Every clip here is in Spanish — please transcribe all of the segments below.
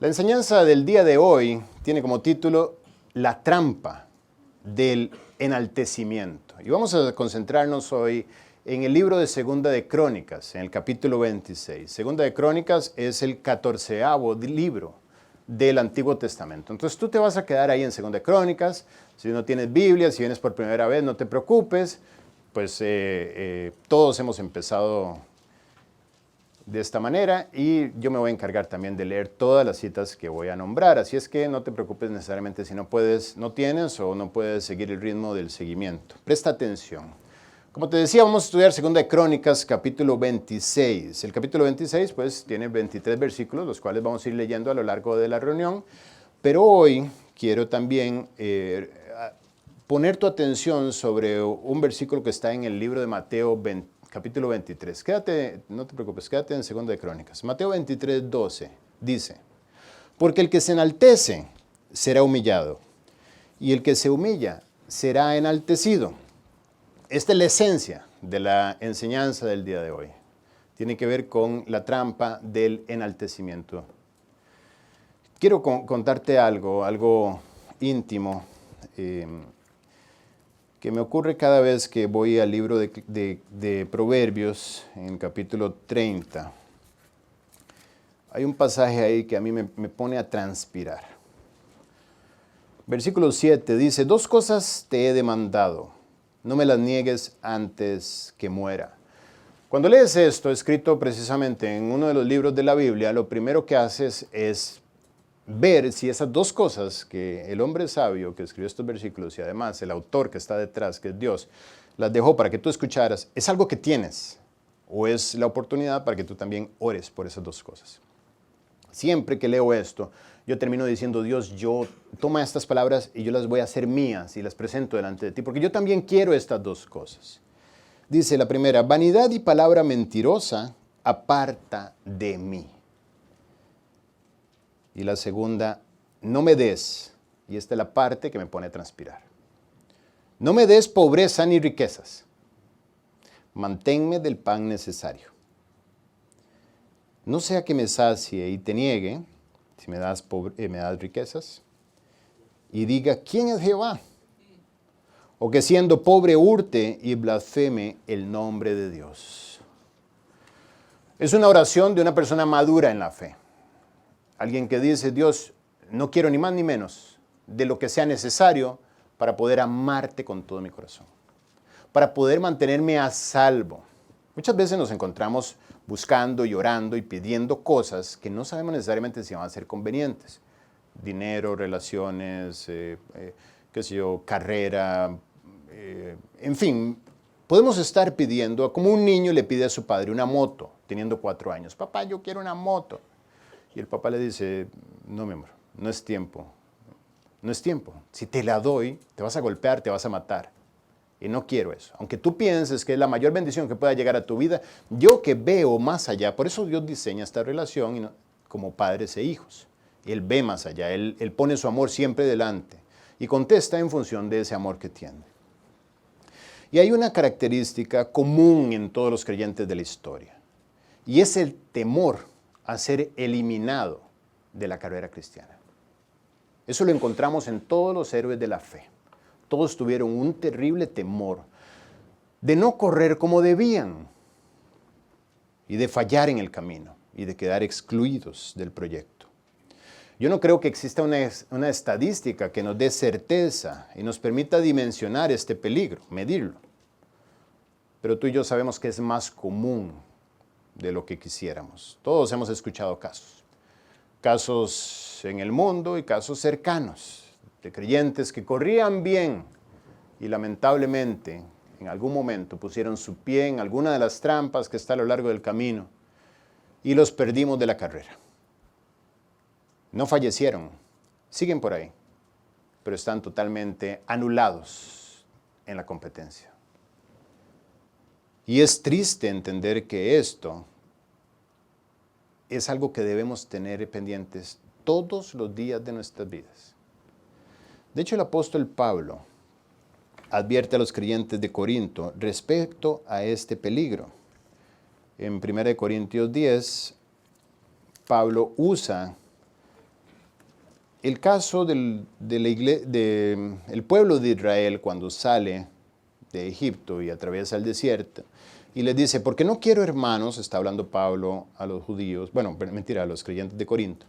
La enseñanza del día de hoy tiene como título La trampa del enaltecimiento. Y vamos a concentrarnos hoy en el libro de Segunda de Crónicas, en el capítulo 26. Segunda de Crónicas es el 14º libro del Antiguo Testamento. Entonces tú te vas a quedar ahí en Segunda de Crónicas. Si no tienes Biblia, si vienes por primera vez, no te preocupes. Pues todos hemos empezado de esta manera y yo me voy a encargar también de leer todas las citas que voy a nombrar, así es que no te preocupes necesariamente si no tienes o no puedes seguir el ritmo del seguimiento. Presta atención. Como te decía, vamos a estudiar Segunda de Crónicas, capítulo 26. El capítulo 26 pues tiene 23 versículos, los cuales vamos a ir leyendo a lo largo de la reunión, pero hoy quiero también poner tu atención sobre un versículo que está en el libro de Mateo 20, capítulo 23. Quédate, no te preocupes, quédate en Segunda de Crónicas. Mateo 23, 12 dice: porque el que se enaltece será humillado, y el que se humilla será enaltecido. Esta es la esencia de la enseñanza del día de hoy. Tiene que ver con la trampa del enaltecimiento. Quiero contarte algo íntimo, que me ocurre cada vez que voy al libro de Proverbios, en el capítulo 30. Hay un pasaje ahí que a mí me pone a transpirar. Versículo 7 dice: dos cosas te he demandado, no me las niegues antes que muera. Cuando lees esto, escrito precisamente en uno de los libros de la Biblia, lo primero que haces es ver si esas dos cosas que el hombre sabio que escribió estos versículos y además el autor que está detrás, que es Dios, las dejó para que tú escucharas, es algo que tienes o es la oportunidad para que tú también ores por esas dos cosas. Siempre que leo esto, yo termino diciendo: Dios, yo toma estas palabras y yo las voy a hacer mías y las presento delante de ti, porque yo también quiero estas dos cosas. Dice la primera: vanidad y palabra mentirosa aparta de mí. Y la segunda: no me des, y esta es la parte que me pone a transpirar, no me des pobreza ni riquezas, manténme del pan necesario. No sea que me sacie y te niegue, si me das riquezas, y diga: ¿quién es Jehová? O que siendo pobre hurte y blasfeme el nombre de Dios. Es una oración de una persona madura en la fe. Alguien que dice: Dios, no quiero ni más ni menos de lo que sea necesario para poder amarte con todo mi corazón, para poder mantenerme a salvo. Muchas veces nos encontramos buscando y orando y pidiendo cosas que no sabemos necesariamente si van a ser convenientes. Dinero, relaciones, qué sé yo, carrera, en fin. Podemos estar pidiendo, como un niño le pide a su padre una moto, teniendo 4 años. Papá, yo quiero una moto. Y el papá le dice: no, mi amor, no es tiempo. No es tiempo. Si te la doy, te vas a golpear, te vas a matar. Y no quiero eso. Aunque tú pienses que es la mayor bendición que pueda llegar a tu vida, yo que veo más allá, por eso Dios diseña esta relación como padres e hijos. Él ve más allá, él pone su amor siempre delante y contesta en función de ese amor que tiene. Y hay una característica común en todos los creyentes de la historia, y es el temor a ser eliminado de la carrera cristiana. Eso lo encontramos en todos los héroes de la fe. Todos tuvieron un terrible temor de no correr como debían y de fallar en el camino y de quedar excluidos del proyecto. Yo no creo que exista una estadística que nos dé certeza y nos permita dimensionar este peligro, medirlo. Pero tú y yo sabemos que es más común de lo que quisiéramos. Todos hemos escuchado casos en el mundo y casos cercanos de creyentes que corrían bien y lamentablemente en algún momento pusieron su pie en alguna de las trampas que está a lo largo del camino y los perdimos de la carrera. No fallecieron, siguen por ahí, pero están totalmente anulados en la competencia. Y es triste entender que esto es algo que debemos tener pendientes todos los días de nuestras vidas. De hecho, el apóstol Pablo advierte a los creyentes de Corinto respecto a este peligro. En 1 Corintios 10, Pablo usa el caso del el pueblo de Israel cuando sale de Egipto y atraviesa el desierto, y les dice, porque no quiero hermanos, está hablando Pablo a los judíos, bueno, mentira, a los creyentes de Corinto,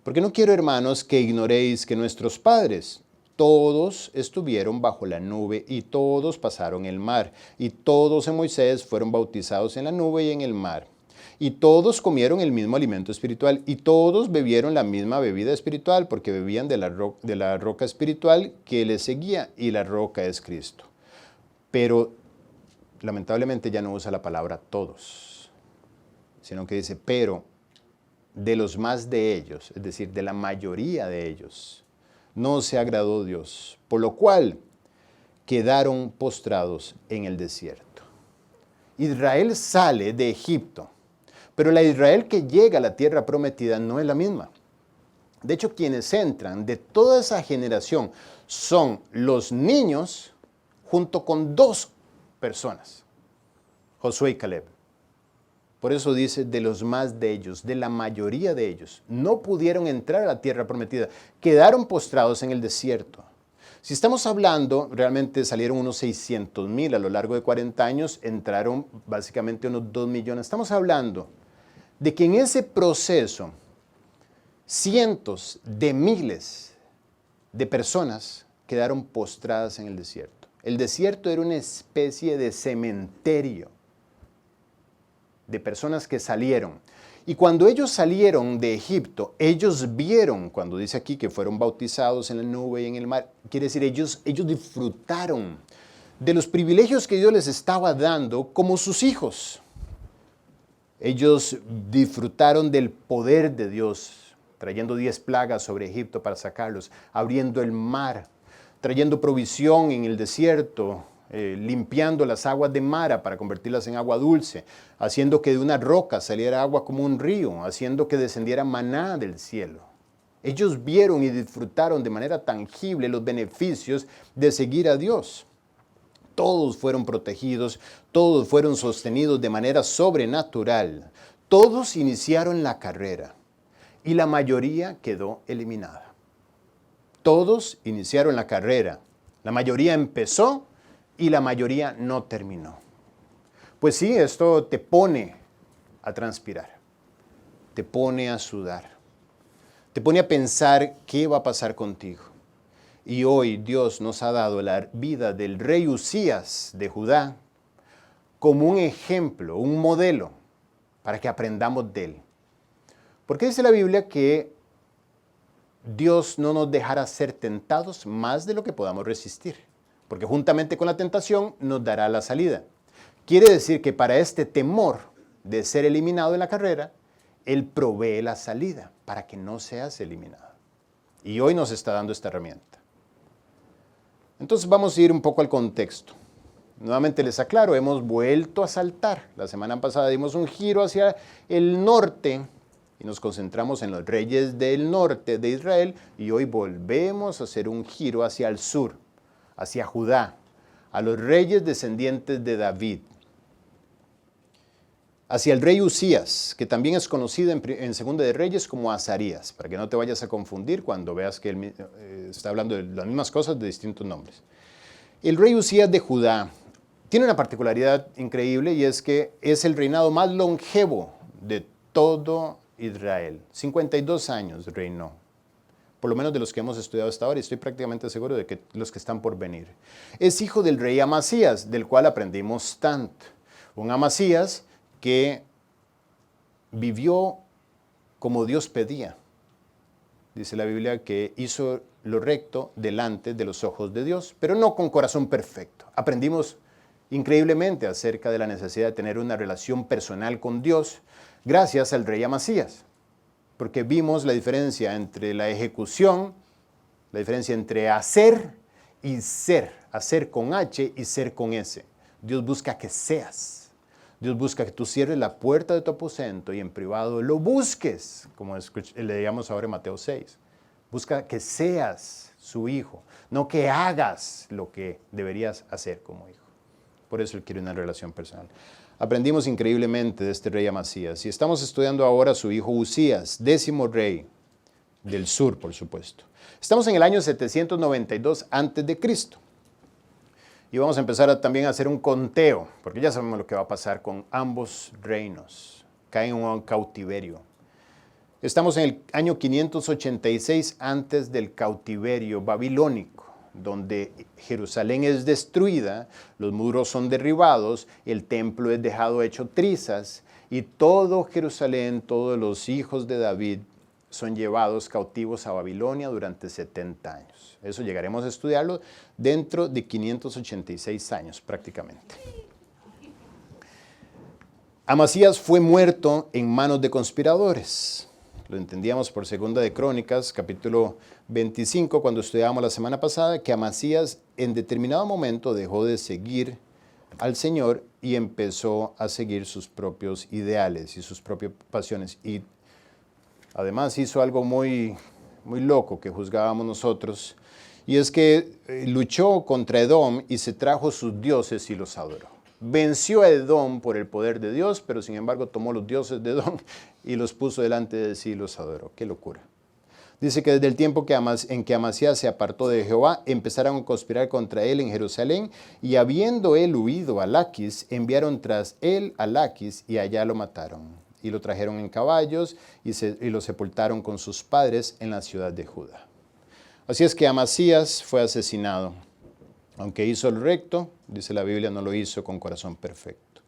porque no quiero hermanos que ignoréis que nuestros padres todos estuvieron bajo la nube y todos pasaron el mar, y todos en Moisés fueron bautizados en la nube y en el mar. Y todos comieron el mismo alimento espiritual y todos bebieron la misma bebida espiritual porque bebían de la roca espiritual que les seguía y la roca es Cristo. Pero lamentablemente ya no usa la palabra todos, sino que dice, pero de los más de ellos, es decir, de la mayoría de ellos, no se agradó Dios, por lo cual quedaron postrados en el desierto. Israel sale de Egipto, pero la Israel que llega a la tierra prometida no es la misma. De hecho, quienes entran de toda esa generación son los niños junto con dos personas, Josué y Caleb. Por eso dice, de los más de ellos, de la mayoría de ellos, no pudieron entrar a la tierra prometida, quedaron postrados en el desierto. Si estamos hablando, realmente salieron unos 600,000 a lo largo de 40 años, entraron básicamente unos 2 millones. Estamos hablando de que en ese proceso, cientos de miles de personas quedaron postradas en el desierto. El desierto era una especie de cementerio de personas que salieron. Y cuando ellos salieron de Egipto, ellos vieron, cuando dice aquí que fueron bautizados en la nube y en el mar, quiere decir, ellos disfrutaron de los privilegios que Dios les estaba dando como sus hijos. Ellos disfrutaron del poder de Dios, trayendo 10 plagas sobre Egipto para sacarlos, abriendo el mar, trayendo provisión en el desierto, limpiando las aguas de Mara para convertirlas en agua dulce, haciendo que de una roca saliera agua como un río, haciendo que descendiera maná del cielo. Ellos vieron y disfrutaron de manera tangible los beneficios de seguir a Dios. Todos fueron protegidos, todos fueron sostenidos de manera sobrenatural. Todos iniciaron la carrera y la mayoría quedó eliminada. Todos iniciaron la carrera, la mayoría empezó y la mayoría no terminó. Pues sí, esto te pone a transpirar, te pone a sudar, te pone a pensar qué va a pasar contigo. Y hoy Dios nos ha dado la vida del rey Usías de Judá como un ejemplo, un modelo, para que aprendamos de él. Porque dice la Biblia que Dios no nos dejará ser tentados más de lo que podamos resistir, porque juntamente con la tentación nos dará la salida. Quiere decir que para este temor de ser eliminado en la carrera, Él provee la salida para que no seas eliminado. Y hoy nos está dando esta herramienta. Entonces vamos a ir un poco al contexto. Nuevamente les aclaro, hemos vuelto a saltar. La semana pasada dimos un giro hacia el norte y nos concentramos en los reyes del norte de Israel y hoy volvemos a hacer un giro hacia el sur, hacia Judá, a los reyes descendientes de David, hacia el rey Usías, que también es conocido en Segunda de Reyes como Azarías, para que no te vayas a confundir cuando veas que él está hablando de las mismas cosas de distintos nombres. El rey Usías de Judá tiene una particularidad increíble y es que es el reinado más longevo de todo Israel. 52 años reinó, por lo menos de los que hemos estudiado hasta ahora, y estoy prácticamente seguro de que los que están por venir. Es hijo del rey Amasías, del cual aprendimos tanto. Un Amasías que vivió como Dios pedía. Dice la Biblia que hizo lo recto delante de los ojos de Dios, pero no con corazón perfecto. Aprendimos increíblemente acerca de la necesidad de tener una relación personal con Dios gracias al rey Amasías, porque vimos la diferencia entre la ejecución, la diferencia entre hacer y ser, hacer con H y ser con S. Dios busca que seas. Dios busca que tú cierres la puerta de tu aposento y en privado lo busques, como leíamos ahora en Mateo 6. Busca que seas su hijo, no que hagas lo que deberías hacer como hijo. Por eso Él quiere una relación personal. Aprendimos increíblemente de este rey Amasías y estamos estudiando ahora a su hijo Usías, 10º rey del sur, por supuesto. Estamos en el año 792 antes de Cristo. Y vamos a empezar también a hacer un conteo, porque ya sabemos lo que va a pasar con ambos reinos. Caen en un cautiverio. Estamos en el año 586 antes del cautiverio babilónico, donde Jerusalén es destruida, los muros son derribados, el templo es dejado hecho trizas, y todo Jerusalén, todos los hijos de David, son llevados cautivos a Babilonia durante 70 años. Eso llegaremos a estudiarlo dentro de 586 años prácticamente. Amasías fue muerto en manos de conspiradores. Lo entendíamos por Segunda de Crónicas, capítulo 25, cuando estudiábamos la semana pasada, que Amasías en determinado momento dejó de seguir al Señor y empezó a seguir sus propios ideales y sus propias pasiones. Y además hizo algo muy loco que juzgábamos nosotros, y es que luchó contra Edom y se trajo sus dioses y los adoró. Venció a Edom por el poder de Dios, pero sin embargo tomó los dioses de Edom y los puso delante de sí y los adoró. ¡Qué locura! Dice que desde el tiempo en que Amasías se apartó de Jehová, empezaron a conspirar contra él en Jerusalén, y habiendo él huido a Laquis, enviaron tras él a Laquis, y allá lo mataron. Y lo trajeron en caballos, y lo sepultaron con sus padres en la ciudad de Judá. Así es que Amasías fue asesinado. Aunque hizo lo recto, dice la Biblia, no lo hizo con corazón perfecto.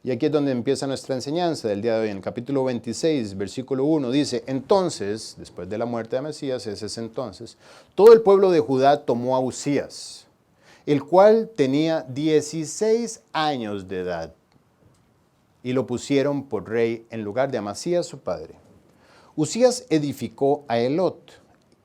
Y aquí es donde empieza nuestra enseñanza del día de hoy. En el capítulo 26, versículo 1, dice: entonces, después de la muerte de Amasías, ese es entonces, todo el pueblo de Judá tomó a Uzías, el cual tenía 16 años de edad, y lo pusieron por rey en lugar de Amasías su padre. Uzías edificó a Elot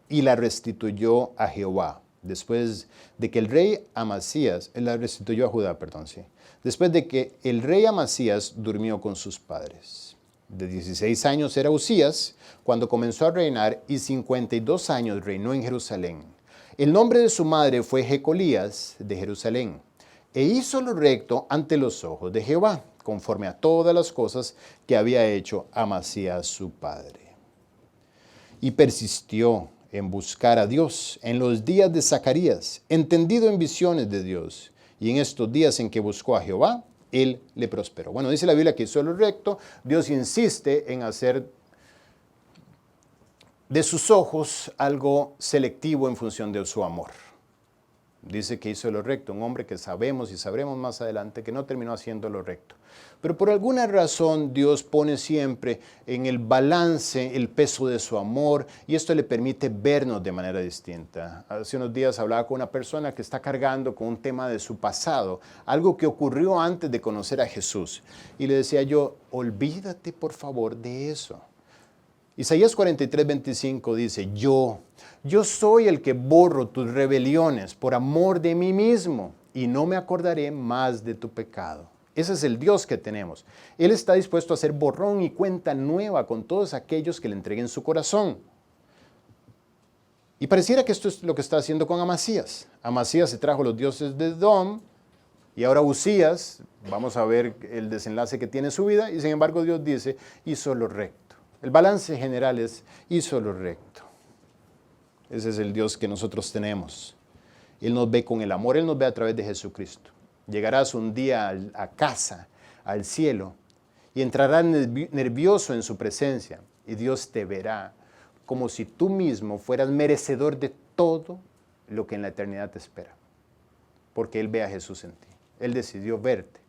y la restituyó a Jehová. Después de que el rey Amasías, la restituyó a Judá, perdón, sí. Después de que el rey Amasías durmió con sus padres. De 16 años era Uzías cuando comenzó a reinar, y 52 años reinó en Jerusalén. El nombre de su madre fue Jecolías de Jerusalén, e hizo lo recto ante los ojos de Jehová, conforme a todas las cosas que había hecho Amasías su padre. Y persistió en buscar a Dios en los días de Zacarías, entendido en visiones de Dios. Y en estos días en que buscó a Jehová, él le prosperó. Bueno, dice la Biblia que hizo lo recto. Dios insiste en hacer de sus ojos algo selectivo en función de su amor. Dice que hizo lo recto, un hombre que sabemos y sabremos más adelante que no terminó haciendo lo recto. Pero por alguna razón Dios pone siempre en el balance el peso de su amor, y esto le permite vernos de manera distinta. Hace unos días hablaba con una persona que está cargando con un tema de su pasado, algo que ocurrió antes de conocer a Jesús. Y le decía yo: olvídate por favor de eso. Isaías 43:25 dice: yo soy el que borro tus rebeliones por amor de mí mismo, y no me acordaré más de tu pecado. Ese es el Dios que tenemos. Él está dispuesto a hacer borrón y cuenta nueva con todos aquellos que le entreguen su corazón. Y pareciera que esto es lo que está haciendo con Amasías. Amasías se trajo los dioses de Edom, y ahora Uzías, vamos a ver el desenlace que tiene su vida, y sin embargo Dios dice: hizo lo recto. El balance general es: hizo lo recto. Ese es el Dios que nosotros tenemos. Él nos ve con el amor, Él nos ve a través de Jesucristo. Llegarás un día a casa, al cielo, y entrarás nervioso en su presencia, y Dios te verá como si tú mismo fueras merecedor de todo lo que en la eternidad te espera. Porque Él ve a Jesús en ti. Él decidió verte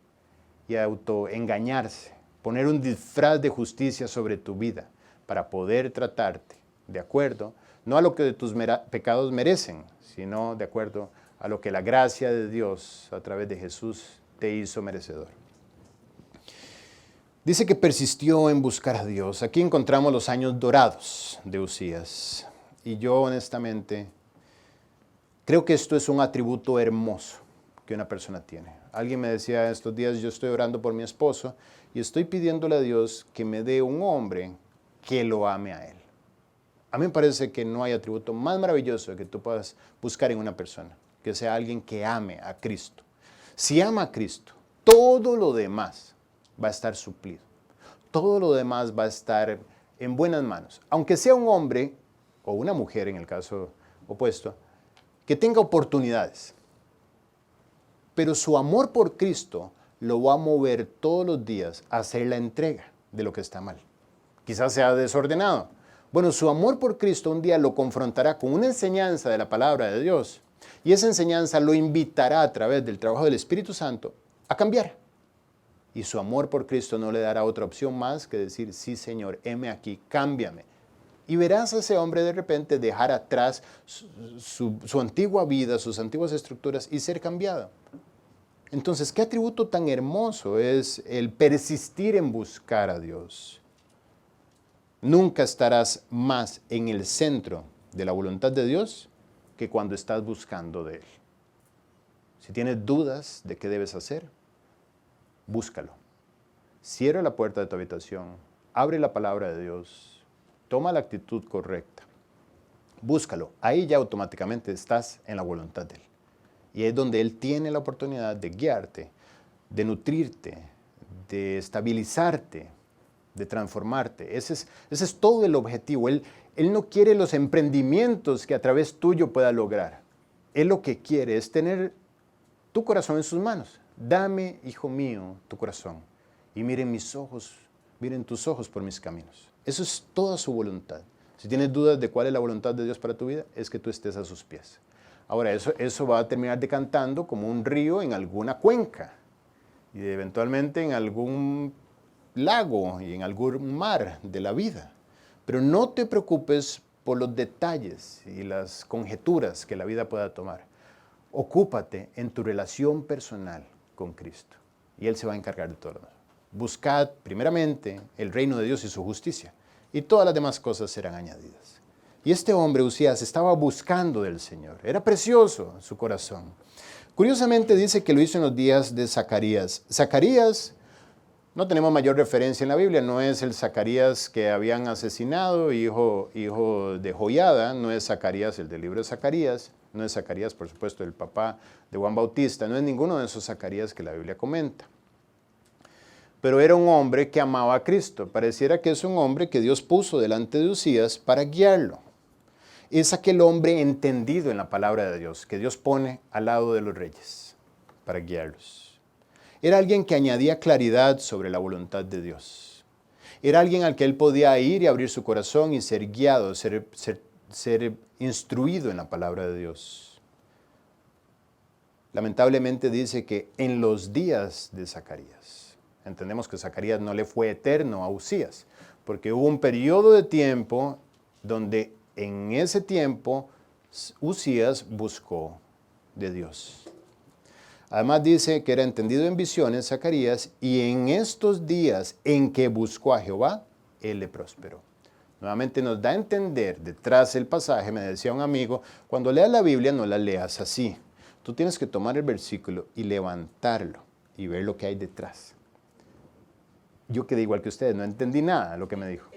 y autoengañarse, poner un disfraz de justicia sobre tu vida para poder tratarte de acuerdo, no a lo que tus pecados merecen, sino de acuerdo a lo que la gracia de Dios a través de Jesús te hizo merecedor. Dice que persistió en buscar a Dios. Aquí encontramos los años dorados de Uzías. Y yo honestamente creo que esto es un atributo hermoso que una persona tiene. Alguien me decía estos días: yo estoy orando por mi esposo y estoy pidiéndole a Dios que me dé un hombre que lo ame a Él. A mí me parece que no hay atributo más maravilloso que tú puedas buscar en una persona, que sea alguien que ame a Cristo. Si ama a Cristo, todo lo demás va a estar suplido. Todo lo demás va a estar en buenas manos. Aunque sea un hombre o una mujer en el caso opuesto, que tenga oportunidades. Pero su amor por Cristo lo va a mover todos los días a hacer la entrega de lo que está mal. Quizás sea desordenado. Bueno, su amor por Cristo un día lo confrontará con una enseñanza de la palabra de Dios. Y esa enseñanza lo invitará a través del trabajo del Espíritu Santo a cambiar. Y su amor por Cristo no le dará otra opción más que decir, sí Señor, heme aquí, cámbiame. Y verás a ese hombre de repente dejar atrás su antigua vida, sus antiguas estructuras y ser cambiado. Entonces, ¿qué atributo tan hermoso es el persistir en buscar a Dios? Nunca estarás más en el centro de la voluntad de Dios que cuando estás buscando de Él. Si tienes dudas de qué debes hacer, búscalo. Cierra la puerta de tu habitación, abre la palabra de Dios, toma la actitud correcta, búscalo. Ahí ya automáticamente estás en la voluntad de Él. Y es donde Él tiene la oportunidad de guiarte, de nutrirte, de estabilizarte, de transformarte. Ese es todo el objetivo. Él no quiere los emprendimientos que a través tuyo pueda lograr. Él lo que quiere es tener tu corazón en sus manos. Dame, hijo mío, tu corazón. Y miren mis ojos, miren tus ojos por mis caminos. Eso es toda su voluntad. Si tienes dudas de cuál es la voluntad de Dios para tu vida, es que tú estés a sus pies. Ahora, eso va a terminar decantando como un río en alguna cuenca y eventualmente en algún lago y en algún mar de la vida. Pero no te preocupes por los detalles y las conjeturas que la vida pueda tomar. Ocúpate en tu relación personal con Cristo y Él se va a encargar de todo lo demás. Buscad primeramente el reino de Dios y su justicia y todas las demás cosas serán añadidas. Y este hombre, Usías, estaba buscando del Señor. Era precioso su corazón. Curiosamente dice que lo hizo en los días de Zacarías. Zacarías, no tenemos mayor referencia en la Biblia, no es el Zacarías que habían asesinado, hijo de Joiada, no es Zacarías el del libro de Zacarías, no es Zacarías, por supuesto, el papá de Juan Bautista, no es ninguno de esos Zacarías que la Biblia comenta. Pero era un hombre que amaba a Cristo. Pareciera que es un hombre que Dios puso delante de Usías para guiarlo. Es aquel hombre entendido en la palabra de Dios, que Dios pone al lado de los reyes para guiarlos. Era alguien que añadía claridad sobre la voluntad de Dios. Era alguien al que él podía ir y abrir su corazón y ser guiado, ser instruido en la palabra de Dios. Lamentablemente dice que en los días de Zacarías, entendemos que Zacarías no le fue eterno a Usías, porque hubo un periodo de tiempo donde en ese tiempo Usías buscó de Dios. Además dice que era entendido en visiones Zacarías y en estos días en que buscó a Jehová, él le prosperó. Nuevamente nos da a entender detrás del pasaje, me decía un amigo, cuando leas la Biblia no la leas así. Tú tienes que tomar el versículo y levantarlo y ver lo que hay detrás. Yo quedé igual que ustedes, no entendí nada de lo que me dijo.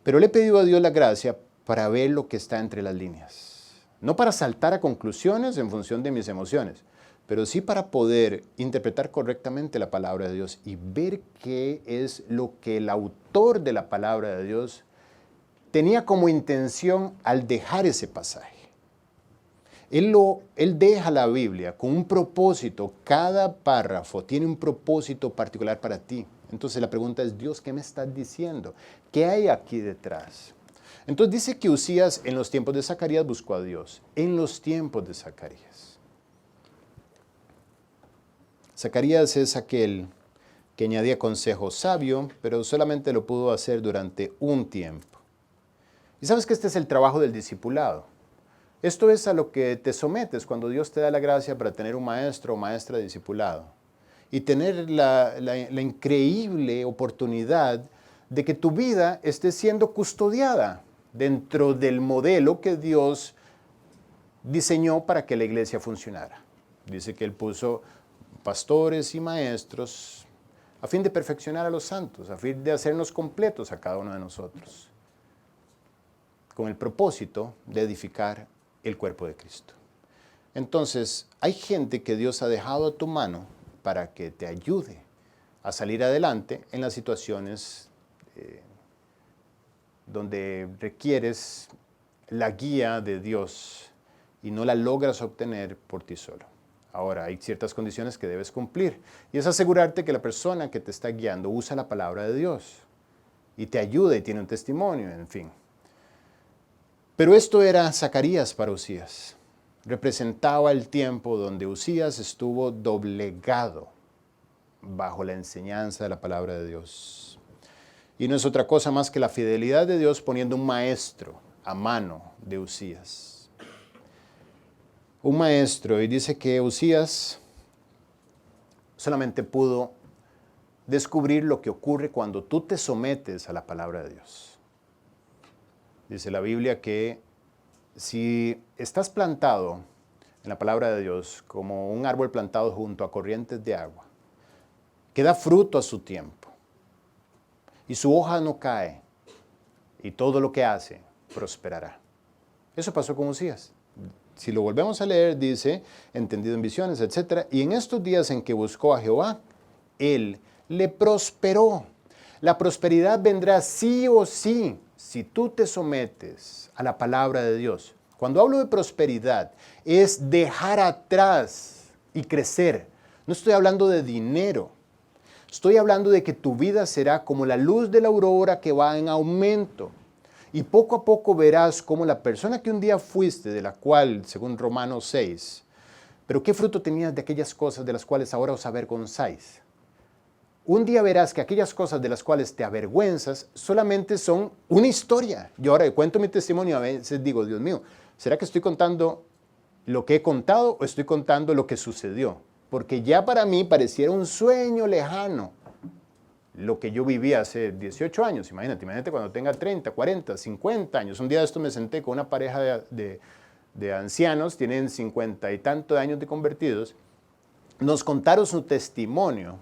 Pero le he pedido a Dios la gracia para ver lo que está entre las líneas. No para saltar a conclusiones en función de mis emociones, pero sí para poder interpretar correctamente la palabra de Dios y ver qué es lo que el autor de la palabra de Dios tenía como intención al dejar ese pasaje. Él deja la Biblia con un propósito. Cada párrafo tiene un propósito particular para ti. Entonces la pregunta es, Dios, ¿qué me estás diciendo? ¿Qué hay aquí detrás? Entonces dice que Usías en los tiempos de Zacarías buscó a Dios. En los tiempos de Zacarías. Zacarías es aquel que añadía consejo sabio, pero solamente lo pudo hacer durante un tiempo. Y sabes que este es el trabajo del discipulado. Esto es a lo que te sometes cuando Dios te da la gracia para tener un maestro o maestra discipulado. Y tener la increíble oportunidad de que tu vida esté siendo custodiada dentro del modelo que Dios diseñó para que la iglesia funcionara. Dice que Él puso pastores y maestros a fin de perfeccionar a los santos, a fin de hacernos completos a cada uno de nosotros, con el propósito de edificar el cuerpo de Cristo. Entonces, hay gente que Dios ha dejado a tu mano para que te ayude a salir adelante en las situaciones donde requieres la guía de Dios y no la logras obtener por ti solo. Ahora, hay ciertas condiciones que debes cumplir y es asegurarte que la persona que te está guiando usa la palabra de Dios y te ayuda y tiene un testimonio, en fin. Pero esto era Zacarías para Usías. Representaba el tiempo donde Usías estuvo doblegado bajo la enseñanza de la palabra de Dios. Y no es otra cosa más que la fidelidad de Dios poniendo un maestro a mano de Usías. Un maestro, y dice que Usías solamente pudo descubrir lo que ocurre cuando tú te sometes a la palabra de Dios. Dice la Biblia que si estás plantado en la palabra de Dios como un árbol plantado junto a corrientes de agua, que da fruto a su tiempo, y su hoja no cae, y todo lo que hace prosperará. Eso pasó con Usías. Si lo volvemos a leer, dice, entendido en visiones, etc. Y en estos días en que buscó a Jehová, él le prosperó. La prosperidad vendrá sí o sí, si tú te sometes a la palabra de Dios. Cuando hablo de prosperidad, es dejar atrás y crecer. No estoy hablando de dinero. Estoy hablando de que tu vida será como la luz de la aurora que va en aumento. Y poco a poco verás cómo la persona que un día fuiste, de la cual, según Romanos 6, pero qué fruto tenías de aquellas cosas de las cuales ahora os avergonzáis. Un día verás que aquellas cosas de las cuales te avergüenzas solamente son una historia. Yo ahora cuento mi testimonio, a veces digo, Dios mío, ¿será que estoy contando lo que he contado o estoy contando lo que sucedió? Porque ya para mí pareciera un sueño lejano lo que yo viví hace 18 años. Imagínate cuando tenga 30, 40, 50 años. Un día de esto me senté con una pareja de ancianos, tienen 50 y tantos años de convertidos. Nos contaron su testimonio.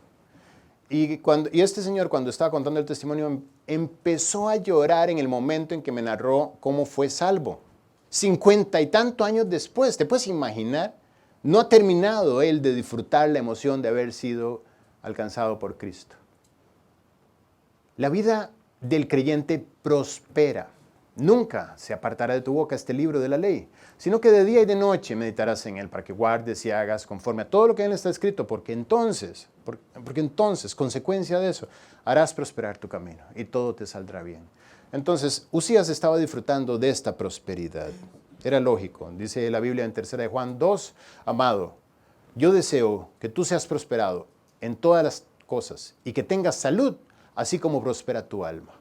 Y este señor, cuando estaba contando el testimonio, empezó a llorar en el momento en que me narró cómo fue salvo. 50 y tantos años después, ¿te puedes imaginar? No ha terminado él de disfrutar la emoción de haber sido alcanzado por Cristo. La vida del creyente prospera. Nunca se apartará de tu boca este libro de la ley, sino que de día y de noche meditarás en él para que guardes y hagas conforme a todo lo que en él está escrito, porque entonces, consecuencia de eso, harás prosperar tu camino y todo te saldrá bien. Entonces, Usías estaba disfrutando de esta prosperidad. Era lógico. Dice la Biblia en 3 de Juan 2, amado, yo deseo que tú seas prosperado en todas las cosas y que tengas salud, así como prospera tu alma.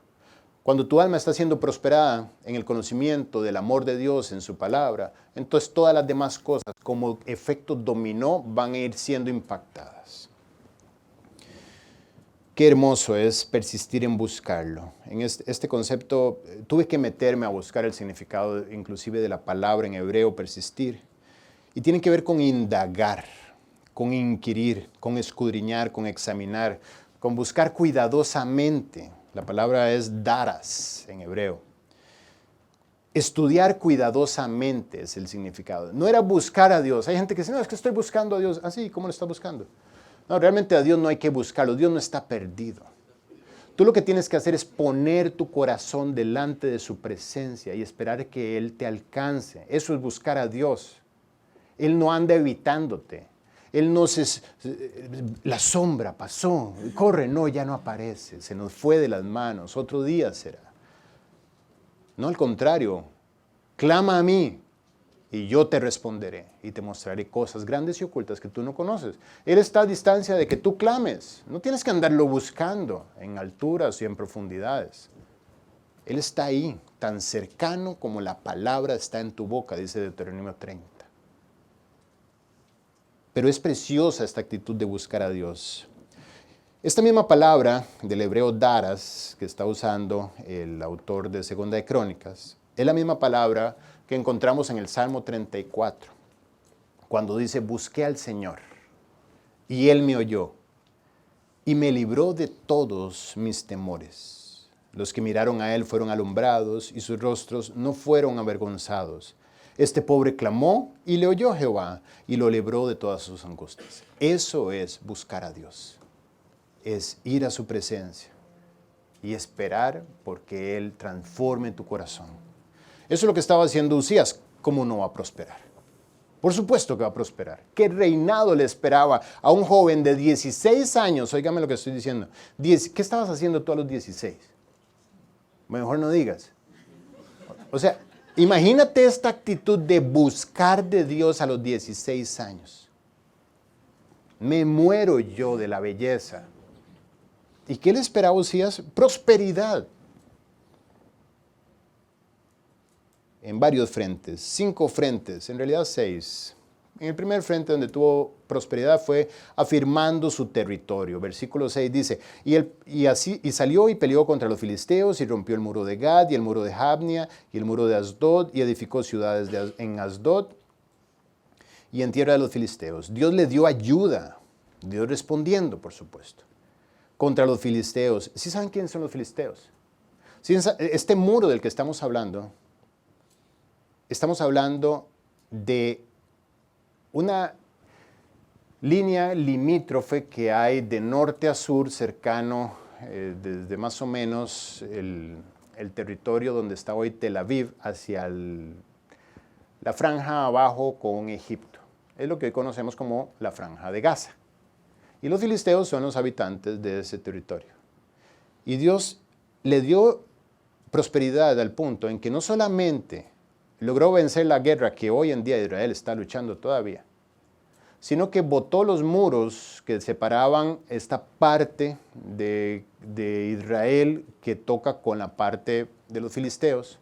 Cuando tu alma está siendo prosperada en el conocimiento del amor de Dios en su palabra, entonces todas las demás cosas como efecto dominó van a ir siendo impactadas. Qué hermoso es persistir en buscarlo. En este concepto tuve que meterme a buscar el significado inclusive de la palabra en hebreo persistir. Y tiene que ver con indagar, con inquirir, con escudriñar, con examinar, con buscar cuidadosamente. La palabra es daras en hebreo. Estudiar cuidadosamente es el significado. No era buscar a Dios. Hay gente que dice, no, es que estoy buscando a Dios. ¿Así? ¿Cómo lo está buscando? No, realmente a Dios no hay que buscarlo. Dios no está perdido. Tú lo que tienes que hacer es poner tu corazón delante de su presencia y esperar que Él te alcance. Eso es buscar a Dios. Él no anda evitándote. Él no la sombra pasó, corre, no, ya no aparece, se nos fue de las manos, otro día será. No, al contrario, clama a mí y yo te responderé y te mostraré cosas grandes y ocultas que tú no conoces. Él está a distancia de que tú clames, no tienes que andarlo buscando en alturas y en profundidades. Él está ahí, tan cercano como la palabra está en tu boca, dice Deuteronomio 30. Pero es preciosa esta actitud de buscar a Dios. Esta misma palabra del hebreo daras, que está usando el autor de Segunda de Crónicas, es la misma palabra que encontramos en el Salmo 34, cuando dice, busqué al Señor, y Él me oyó, y me libró de todos mis temores. Los que miraron a Él fueron alumbrados, y sus rostros no fueron avergonzados. Este pobre clamó y le oyó Jehová y lo libró de todas sus angustias. Eso es buscar a Dios. Es ir a su presencia y esperar porque Él transforme tu corazón. Eso es lo que estaba haciendo Usías. ¿Cómo no va a prosperar? Por supuesto que va a prosperar. ¿Qué reinado le esperaba a un joven de 16 años? Óigame lo que estoy diciendo. ¿Qué estabas haciendo tú a los 16? Mejor no digas. O sea, imagínate esta actitud de buscar de Dios a los 16 años. Me muero yo de la belleza. ¿Y qué le esperaba a Usías? Prosperidad. En varios frentes, 5 frentes, en realidad 6. En el primer frente donde tuvo prosperidad fue afirmando su territorio. Versículo 6 dice, y salió y peleó contra los filisteos y rompió el muro de Gad y el muro de Jabnia y el muro de Asdod y edificó ciudades en Asdod y en tierra de los filisteos. Dios le dio ayuda, Dios respondiendo, por supuesto, contra los filisteos. ¿Sí saben quiénes son los filisteos? ¿Sí? Este muro del que estamos hablando de una línea limítrofe que hay de norte a sur, cercano, desde más o menos el territorio donde está hoy Tel Aviv, hacia la franja abajo con Egipto. Es lo que hoy conocemos como la franja de Gaza. Y los filisteos son los habitantes de ese territorio. Y Dios le dio prosperidad al punto en que no solamente logró vencer la guerra que hoy en día Israel está luchando todavía, sino que botó los muros que separaban esta parte de Israel que toca con la parte de los filisteos,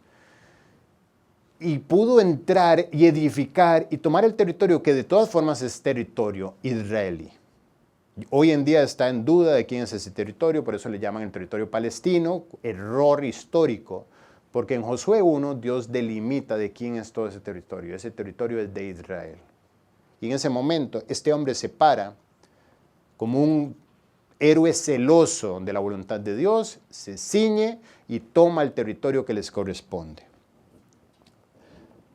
y pudo entrar y edificar y tomar el territorio que de todas formas es territorio israelí. Hoy en día está en duda de quién es ese territorio, por eso le llaman el territorio palestino, error histórico. Porque en Josué 1 Dios delimita de quién es todo ese territorio. Ese territorio es de Israel. Y en ese momento este hombre se para como un héroe celoso de la voluntad de Dios, se ciñe y toma el territorio que les corresponde.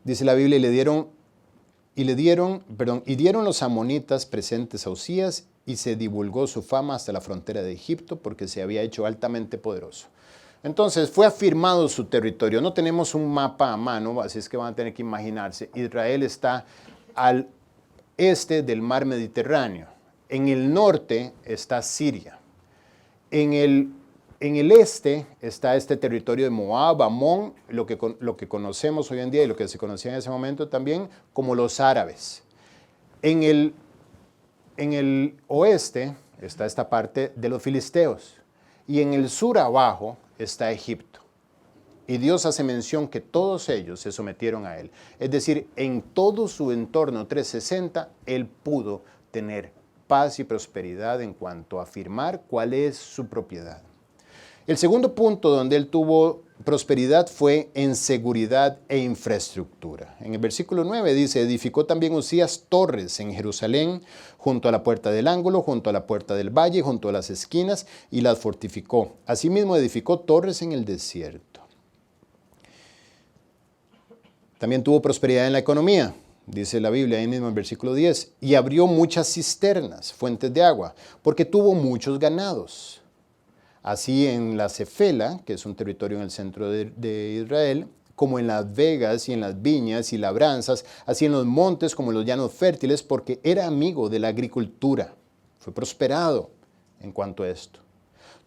Dice la Biblia, y dieron los amonitas presentes a Usías y se divulgó su fama hasta la frontera de Egipto porque se había hecho altamente poderoso. Entonces fue afirmado su territorio. No tenemos un mapa a mano, así es que van a tener que imaginarse. Israel está al este del mar Mediterráneo. En el norte está Siria. En el este está este territorio de Moab, Amón, lo que conocemos hoy en día y lo que se conocía en ese momento también como los árabes. En el oeste está esta parte de los filisteos. Y en el sur abajo está Egipto. Y Dios hace mención que todos ellos se sometieron a Él. Es decir, en todo su entorno 360, Él pudo tener paz y prosperidad en cuanto a afirmar cuál es su propiedad. El segundo punto donde Él tuvo prosperidad fue en seguridad e infraestructura. En el versículo 9 dice, edificó también Usías torres en Jerusalén, junto a la puerta del ángulo, junto a la puerta del valle, junto a las esquinas, y las fortificó. Asimismo edificó torres en el desierto. También tuvo prosperidad en la economía, dice la Biblia ahí mismo en versículo 10, y abrió muchas cisternas, fuentes de agua, porque tuvo muchos ganados. Así en la Cefela, que es un territorio en el centro de Israel, como en las vegas y en las viñas y labranzas, así en los montes como en los llanos fértiles, porque era amigo de la agricultura. Fue prosperado en cuanto a esto.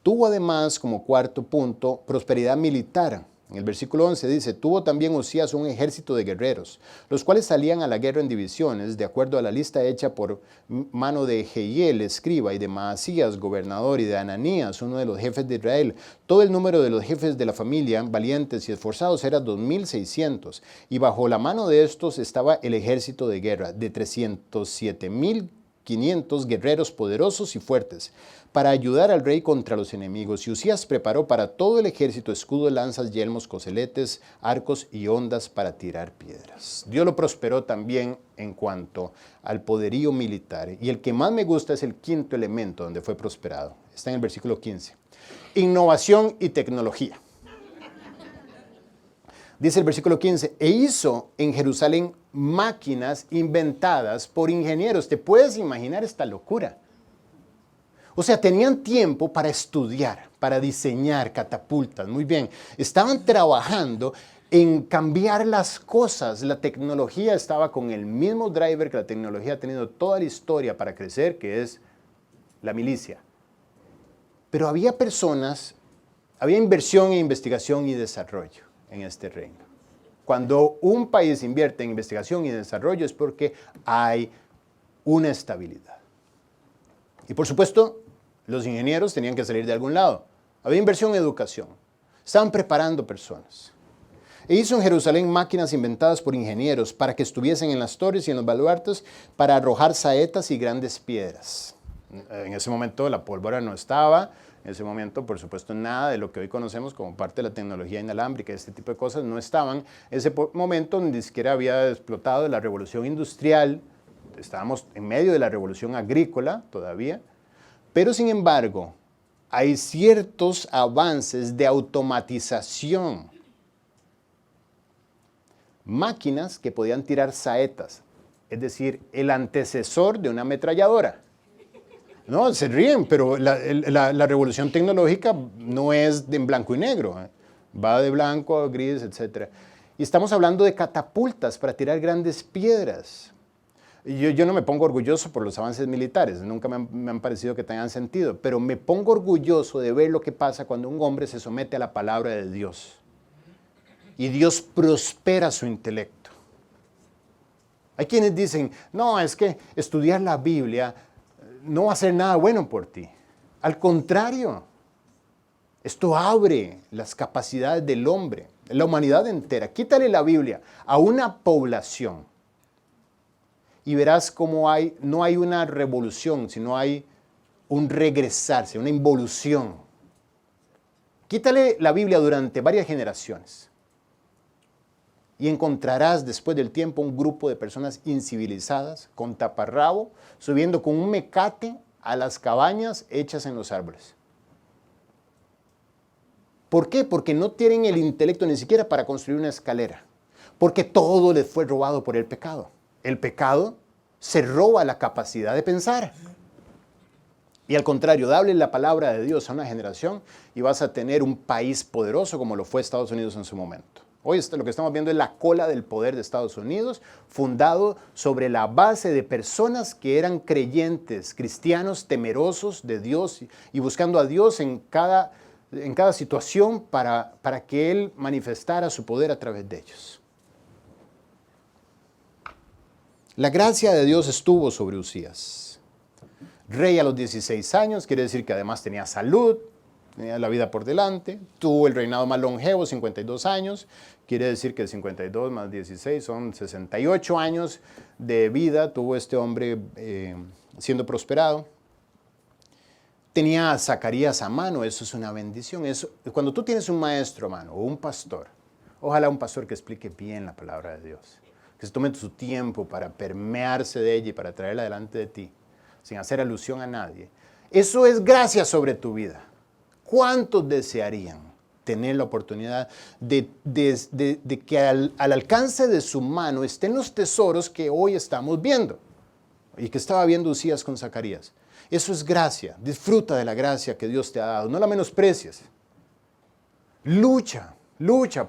Tuvo además, como cuarto punto, prosperidad militar. En el versículo 11 dice, tuvo también Usías un ejército de guerreros, los cuales salían a la guerra en divisiones, de acuerdo a la lista hecha por mano de Jehiel, escriba, y de Maasías, gobernador, y de Ananías, uno de los jefes de Israel. Todo el número de los jefes de la familia, valientes y esforzados, era 2,600, y bajo la mano de estos estaba el ejército de guerra, de 307,500 guerreros poderosos y fuertes, para ayudar al rey contra los enemigos. Y Usías preparó para todo el ejército escudo, lanzas, yelmos, coseletes, arcos y hondas para tirar piedras. Dios lo prosperó también en cuanto al poderío militar. Y el que más me gusta es el quinto elemento donde fue prosperado. Está en el versículo 15. Innovación y tecnología. Dice el versículo 15, e hizo en Jerusalén máquinas inventadas por ingenieros. ¿Te puedes imaginar esta locura? O sea, tenían tiempo para estudiar, para diseñar catapultas. Muy bien, estaban trabajando en cambiar las cosas. La tecnología estaba con el mismo driver que la tecnología ha tenido toda la historia para crecer, que es la milicia. Pero había personas, había inversión en investigación y desarrollo en este reino. Cuando un país invierte en investigación y desarrollo es porque hay una estabilidad. Y por supuesto, los ingenieros tenían que salir de algún lado. Había inversión en educación. Estaban preparando personas. E hizo en Jerusalén máquinas inventadas por ingenieros para que estuviesen en las torres y en los baluartes para arrojar saetas y grandes piedras. En ese momento la pólvora no estaba. En ese momento, por supuesto, nada de lo que hoy conocemos como parte de la tecnología inalámbrica, este tipo de cosas no estaban. En ese momento ni siquiera había explotado la revolución industrial. Estábamos en medio de la revolución agrícola todavía. Pero sin embargo, hay ciertos avances de automatización. Máquinas que podían tirar saetas, es decir, el antecesor de una ametralladora. No, se ríen, pero la revolución tecnológica no es en blanco y negro. Va de blanco a gris, etc. Y estamos hablando de catapultas para tirar grandes piedras. Yo no me pongo orgulloso por los avances militares, nunca me han parecido que tengan sentido, pero me pongo orgulloso de ver lo que pasa cuando un hombre se somete a la palabra de Dios. Y Dios prospera su intelecto. Hay quienes dicen, no, es que estudiar la Biblia no va a hacer nada bueno por ti. Al contrario, esto abre las capacidades del hombre, la humanidad entera. Quítale la Biblia a una población y verás cómo no hay una revolución, sino hay un regresarse, una involución. Quítale la Biblia durante varias generaciones y encontrarás después del tiempo un grupo de personas incivilizadas, con taparrabo, subiendo con un mecate a las cabañas hechas en los árboles. ¿Por qué? Porque no tienen el intelecto ni siquiera para construir una escalera. Porque todo les fue robado por el pecado. El pecado se roba la capacidad de pensar. Y al contrario, dale la palabra de Dios a una generación y vas a tener un país poderoso como lo fue Estados Unidos en su momento. Hoy lo que estamos viendo es la cola del poder de Estados Unidos, fundado sobre la base de personas que eran creyentes, cristianos, temerosos de Dios y buscando a Dios en cada situación para que Él manifestara su poder a través de ellos. La gracia de Dios estuvo sobre Uzías. Rey a los 16 años, quiere decir que además tenía salud, tenía la vida por delante, tuvo el reinado más longevo, 52 años, quiere decir que 52 más 16 son 68 años de vida, tuvo este hombre siendo prosperado. Tenía a Zacarías a mano, eso es una bendición. Cuando tú tienes un maestro a mano o un pastor, ojalá un pastor que explique bien la palabra de Dios, que se tome su tiempo para permearse de ella y para traerla delante de ti, sin hacer alusión a nadie. Eso es gracia sobre tu vida. ¿Cuántos desearían tener la oportunidad de que al alcance de su mano estén los tesoros que hoy estamos viendo y que estaba viendo Uzías con Zacarías? Eso es gracia. Disfruta de la gracia que Dios te ha dado. No la menosprecies. Lucha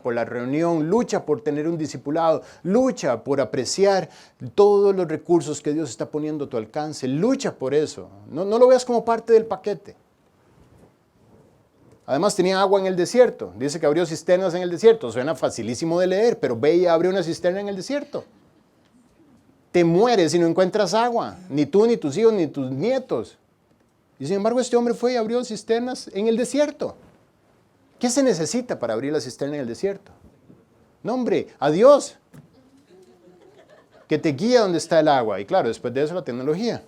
por la reunión, lucha por tener un discipulado, lucha por apreciar todos los recursos que Dios está poniendo a tu alcance. Lucha por eso. No lo veas como parte del paquete. Además tenía agua en el desierto. Dice que abrió cisternas en el desierto. Suena facilísimo de leer, pero ve y abre una cisterna en el desierto. Te mueres si no encuentras agua. Ni tú, ni tus hijos, ni tus nietos. Y sin embargo este hombre fue y abrió cisternas en el desierto. ¿Qué se necesita para abrir la cisterna en el desierto? No, hombre, a Dios, que te guía donde está el agua. Y claro, después de eso la tecnología.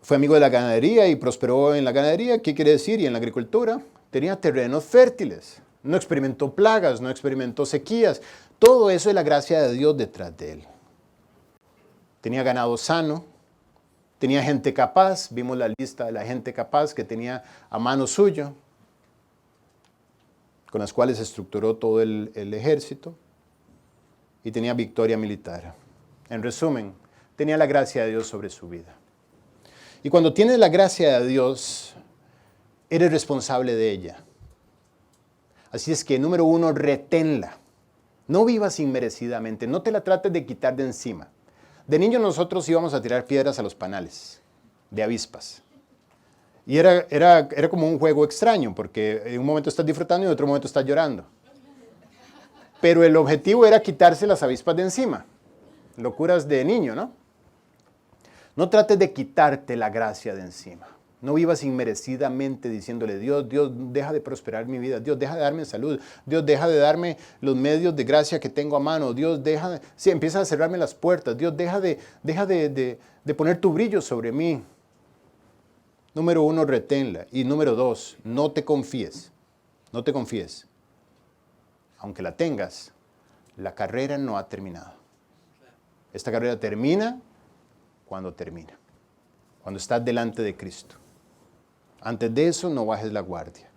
Fue amigo de la ganadería y prosperó en la ganadería. ¿Qué quiere decir? Y en la agricultura. Tenía terrenos fértiles. No experimentó plagas, no experimentó sequías. Todo eso es la gracia de Dios detrás de él. Tenía ganado sano. Tenía gente capaz. Vimos la lista de la gente capaz que tenía a mano suyo, con las cuales estructuró todo el ejército. Y tenía victoria militar. En resumen, tenía la gracia de Dios sobre su vida. Y cuando tienes la gracia de Dios, eres responsable de ella. Así es que, número 1, reténla. No vivas inmerecidamente, no te la trates de quitar de encima. De niños nosotros íbamos a tirar piedras a los panales de avispas. Y era como un juego extraño, porque en un momento estás disfrutando y en otro momento estás llorando. Pero el objetivo era quitarse las avispas de encima. Locuras de niño, ¿no? No trates de quitarte la gracia de encima. No vivas inmerecidamente diciéndole, Dios, deja de prosperar mi vida. Dios, deja de darme salud. Dios, deja de darme los medios de gracia que tengo a mano. Dios, empieza a cerrarme las puertas. Dios, deja de poner tu brillo sobre mí. Número 1, reténla. Y número 2, no te confíes. No te confíes. Aunque la tengas, la carrera no ha terminado. Esta carrera termina cuando termina. Cuando estás delante de Cristo. Antes de eso, no bajes la guardia.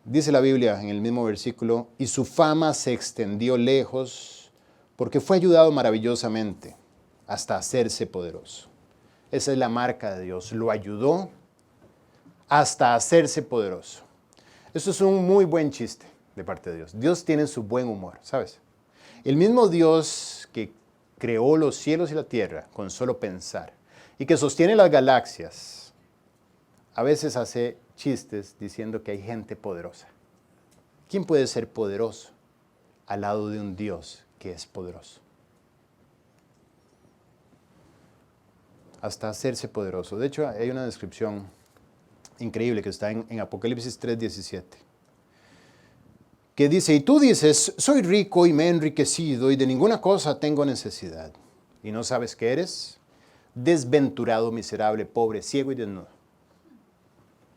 Dice la Biblia en el mismo versículo, y su fama se extendió lejos porque fue ayudado maravillosamente hasta hacerse poderoso. Esa es la marca de Dios. Lo ayudó hasta hacerse poderoso. Eso es un muy buen chiste de parte de Dios. Dios tiene su buen humor, ¿sabes? El mismo Dios que creó los cielos y la tierra con solo pensar y que sostiene las galaxias, a veces hace chistes diciendo que hay gente poderosa. ¿Quién puede ser poderoso al lado de un Dios que es poderoso? Hasta hacerse poderoso. De hecho, hay una descripción increíble que está en Apocalipsis 3:17, que dice, y tú dices, soy rico y me he enriquecido y de ninguna cosa tengo necesidad. ¿Y no sabes qué eres? Desventurado, miserable, pobre, ciego y desnudo.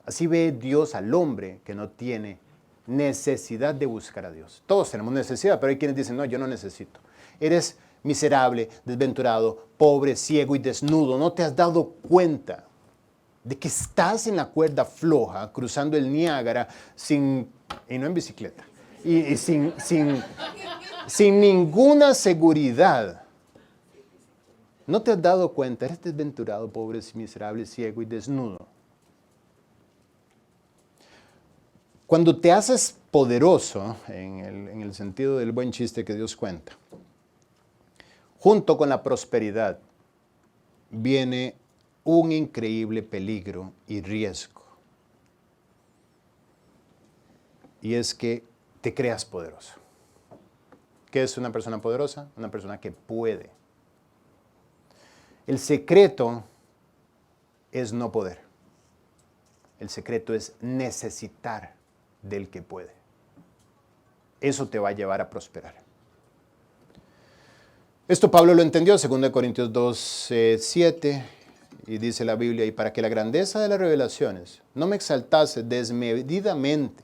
Así ve Dios al hombre que no tiene necesidad de buscar a Dios. Todos tenemos necesidad, pero hay quienes dicen, no, yo no necesito. Eres miserable, desventurado, pobre, ciego y desnudo. ¿No te has dado cuenta de que estás en la cuerda floja, cruzando el Niágara, y no en bicicleta, y sin ninguna seguridad? ¿No te has dado cuenta? Eres desventurado, pobre, miserable, ciego y desnudo. Cuando te haces poderoso, en el sentido del buen chiste que Dios cuenta, junto con la prosperidad, viene un increíble peligro y riesgo. Y es que te creas poderoso. ¿Qué es una persona poderosa? Una persona que puede. El secreto es no poder. El secreto es necesitar del que puede. Eso te va a llevar a prosperar. Esto Pablo lo entendió, 2 Corintios 2:7, y dice la Biblia, y para que la grandeza de las revelaciones no me exaltase desmedidamente,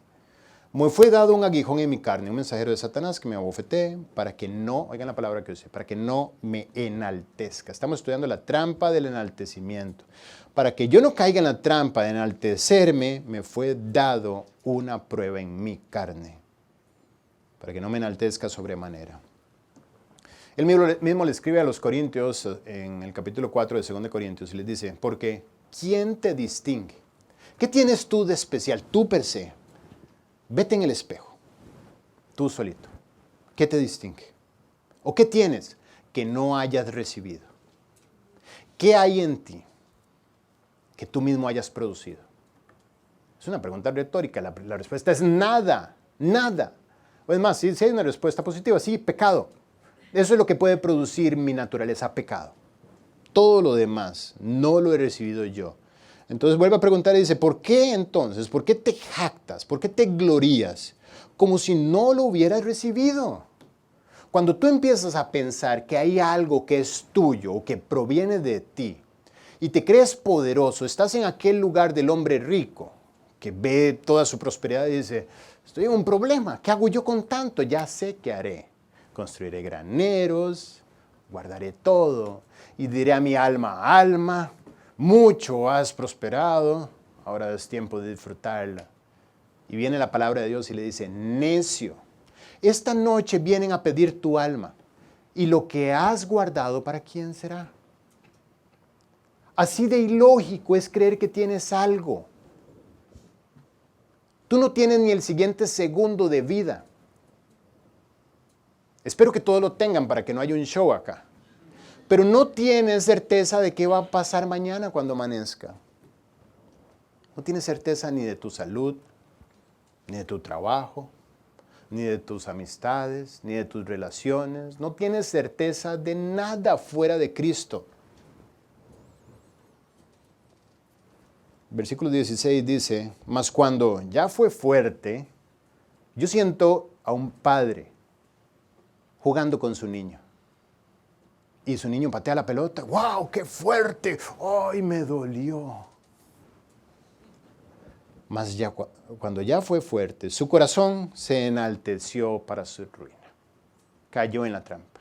me fue dado un aguijón en mi carne, un mensajero de Satanás que me abofetee, para que no, oigan la palabra que use, para que no me enaltezca. Estamos estudiando la trampa del enaltecimiento. Para que yo no caiga en la trampa de enaltecerme, me fue dado una prueba en mi carne, para que no me enaltezca sobremanera. Él mismo le escribe a los Corintios en el capítulo 4 de 2 Corintios y les dice, porque ¿quién te distingue? ¿Qué tienes tú de especial, tú per se? Vete en el espejo, tú solito. ¿Qué te distingue? ¿O qué tienes que no hayas recibido? ¿Qué hay en ti que tú mismo hayas producido? Es una pregunta retórica. La respuesta es nada, nada. O es más, si hay una respuesta positiva, sí, pecado. Eso es lo que puede producir mi naturaleza, pecado. Todo lo demás no lo he recibido yo. Entonces vuelve a preguntar y dice, ¿por qué entonces? ¿Por qué te jactas? ¿Por qué te glorías? Como si no lo hubieras recibido. Cuando tú empiezas a pensar que hay algo que es tuyo o que proviene de ti y te crees poderoso, estás en aquel lugar del hombre rico que ve toda su prosperidad y dice, estoy en un problema, ¿qué hago yo con tanto? Ya sé qué haré. Construiré graneros, guardaré todo y diré a mi alma, alma, mucho has prosperado, ahora es tiempo de disfrutarla. Y viene la palabra de Dios y le dice, necio, esta noche vienen a pedir tu alma, y lo que has guardado, ¿para quién será? Así de ilógico es creer que tienes algo. Tú no tienes ni el siguiente segundo de vida. Espero que todos lo tengan para que no haya un show acá. Pero no tienes certeza de qué va a pasar mañana cuando amanezca. No tienes certeza ni de tu salud, ni de tu trabajo, ni de tus amistades, ni de tus relaciones. No tienes certeza de nada fuera de Cristo. Versículo 16 dice, mas cuando ya fue fuerte, yo siento a un padre jugando con su niño. Y su niño patea la pelota. ¡Wow, qué fuerte! ¡Ay, me dolió! Mas ya, cuando ya fue fuerte, su corazón se enalteció para su ruina. Cayó en la trampa.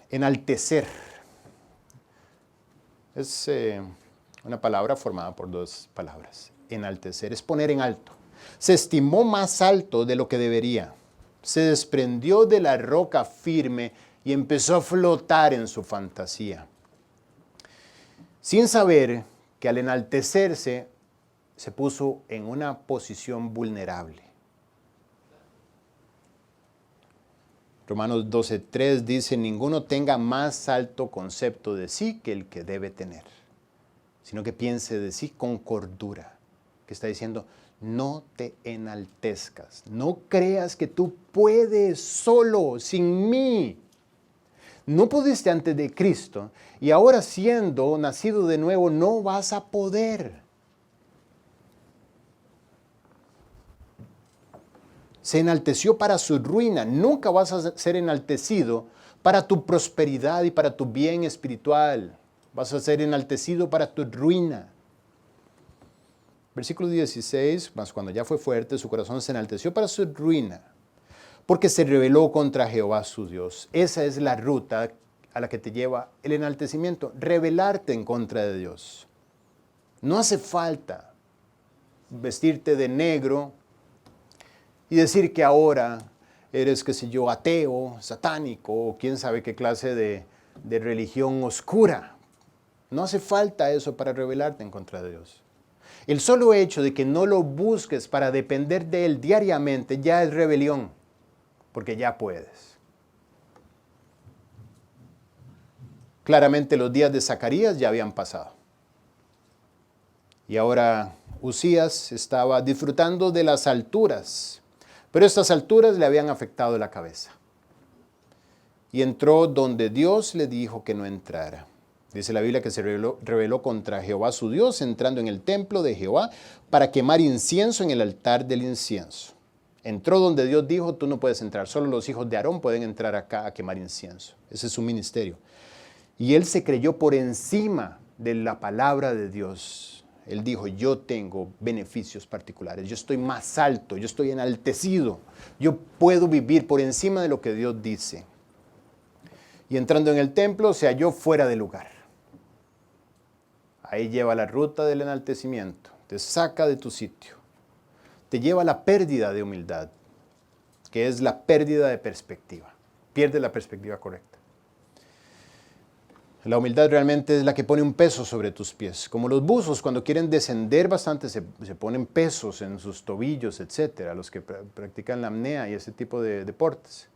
Enaltecer. Es una palabra formada por dos palabras. Enaltecer es poner en alto. Se estimó más alto de lo que debería. Se desprendió de la roca firme y empezó a flotar en su fantasía. Sin saber que al enaltecerse se puso en una posición vulnerable. Romanos 12:3 dice, ninguno tenga más alto concepto de sí que el que debe tener, sino que piense de sí con cordura. Que está diciendo, no te enaltezcas, no creas que tú puedes solo, sin mí. No pudiste antes de Cristo y ahora siendo nacido de nuevo no vas a poder. Se enalteció para su ruina. Nunca vas a ser enaltecido para tu prosperidad y para tu bien espiritual. Vas a ser enaltecido para tu ruina. Versículo 16, mas cuando ya fue fuerte, su corazón se enalteció para su ruina, porque se rebeló contra Jehová su Dios. Esa es la ruta a la que te lleva el enaltecimiento, rebelarte en contra de Dios. No hace falta vestirte de negro y decir que ahora eres, qué sé yo, ateo, satánico, o quién sabe qué clase de religión oscura. No hace falta eso para rebelarte en contra de Dios. El solo hecho de que no lo busques para depender de Él diariamente ya es rebelión, porque ya puedes. Claramente los días de Zacarías ya habían pasado. Y ahora Uzías estaba disfrutando de las alturas, pero estas alturas le habían afectado la cabeza. Y entró donde Dios le dijo que no entrara. Dice la Biblia que se rebeló contra Jehová su Dios, entrando en el templo de Jehová para quemar incienso en el altar del incienso. Entró donde Dios dijo, tú no puedes entrar, solo los hijos de Aarón pueden entrar acá a quemar incienso. Ese es su ministerio. Y él se creyó por encima de la palabra de Dios. Él dijo, yo tengo beneficios particulares, yo estoy más alto, yo estoy enaltecido, yo puedo vivir por encima de lo que Dios dice. Y entrando en el templo se halló fuera de lugar. Ahí lleva la ruta del enaltecimiento, te saca de tu sitio, te lleva a la pérdida de humildad, que es la pérdida de perspectiva. Pierde la perspectiva correcta. La humildad realmente es la que pone un peso sobre tus pies. Como los buzos, cuando quieren descender bastante, se ponen pesos en sus tobillos, etc. Los que practican la apnea y ese tipo de deportes.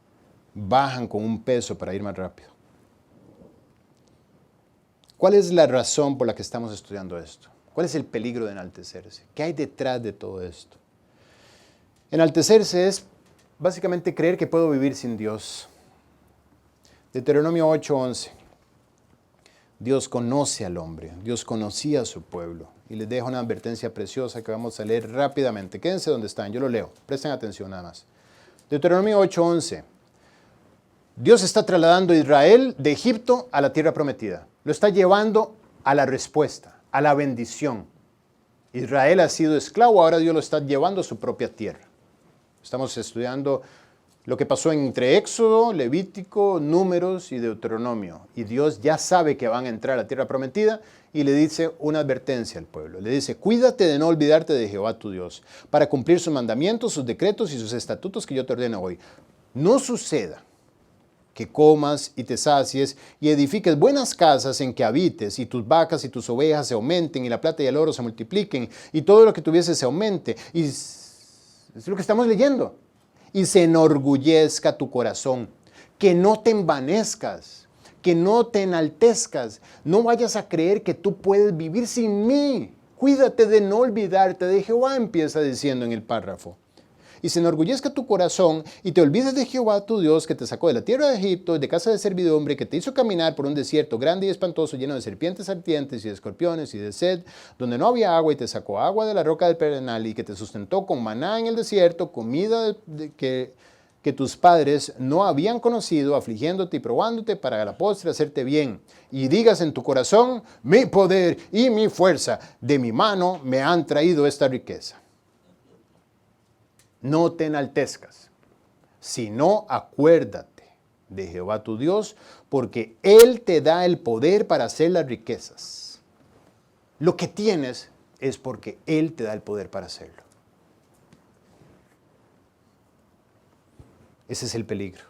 Bajan con un peso para ir más rápido. ¿Cuál es la razón por la que estamos estudiando esto? ¿Cuál es el peligro de enaltecerse? ¿Qué hay detrás de todo esto? Enaltecerse es básicamente creer que puedo vivir sin Dios. Deuteronomio 8:11. Dios conoce al hombre, Dios conocía a su pueblo. Y les dejo una advertencia preciosa que vamos a leer rápidamente. Quédense donde están, yo lo leo. Presten atención nada más. Deuteronomio 8:11. Dios está trasladando a Israel de Egipto a la tierra prometida. Lo está llevando a la respuesta, a la bendición. Israel ha sido esclavo, ahora Dios lo está llevando a su propia tierra. Estamos estudiando lo que pasó entre Éxodo, Levítico, Números y Deuteronomio. Y Dios ya sabe que van a entrar a la tierra prometida y le dice una advertencia al pueblo. Le dice, cuídate de no olvidarte de Jehová tu Dios, para cumplir sus mandamientos, sus decretos y sus estatutos que yo te ordeno hoy. No suceda que comas y te sacies y edifiques buenas casas en que habites y tus vacas y tus ovejas se aumenten y la plata y el oro se multipliquen y todo lo que tuviese se aumente. Y es lo que estamos leyendo. Y se enorgullezca tu corazón, que no te envanezcas, que no te enaltezcas, no vayas a creer que tú puedes vivir sin mí. Cuídate de no olvidarte de Jehová, empieza diciendo en el párrafo. Y se enorgullezca tu corazón y te olvides de Jehová tu Dios que te sacó de la tierra de Egipto, de casa de servidumbre, que te hizo caminar por un desierto grande y espantoso, lleno de serpientes ardientes y de escorpiones y de sed, donde no había agua y te sacó agua de la roca del Pedernal y que te sustentó con maná en el desierto, comida que tus padres no habían conocido, afligiéndote y probándote para a la postre hacerte bien. Y digas en tu corazón, mi poder y mi fuerza de mi mano me han traído esta riqueza. No te enaltezcas, sino acuérdate de Jehová tu Dios, porque Él te da el poder para hacer las riquezas. Lo que tienes es porque Él te da el poder para hacerlo. Ese es el peligro.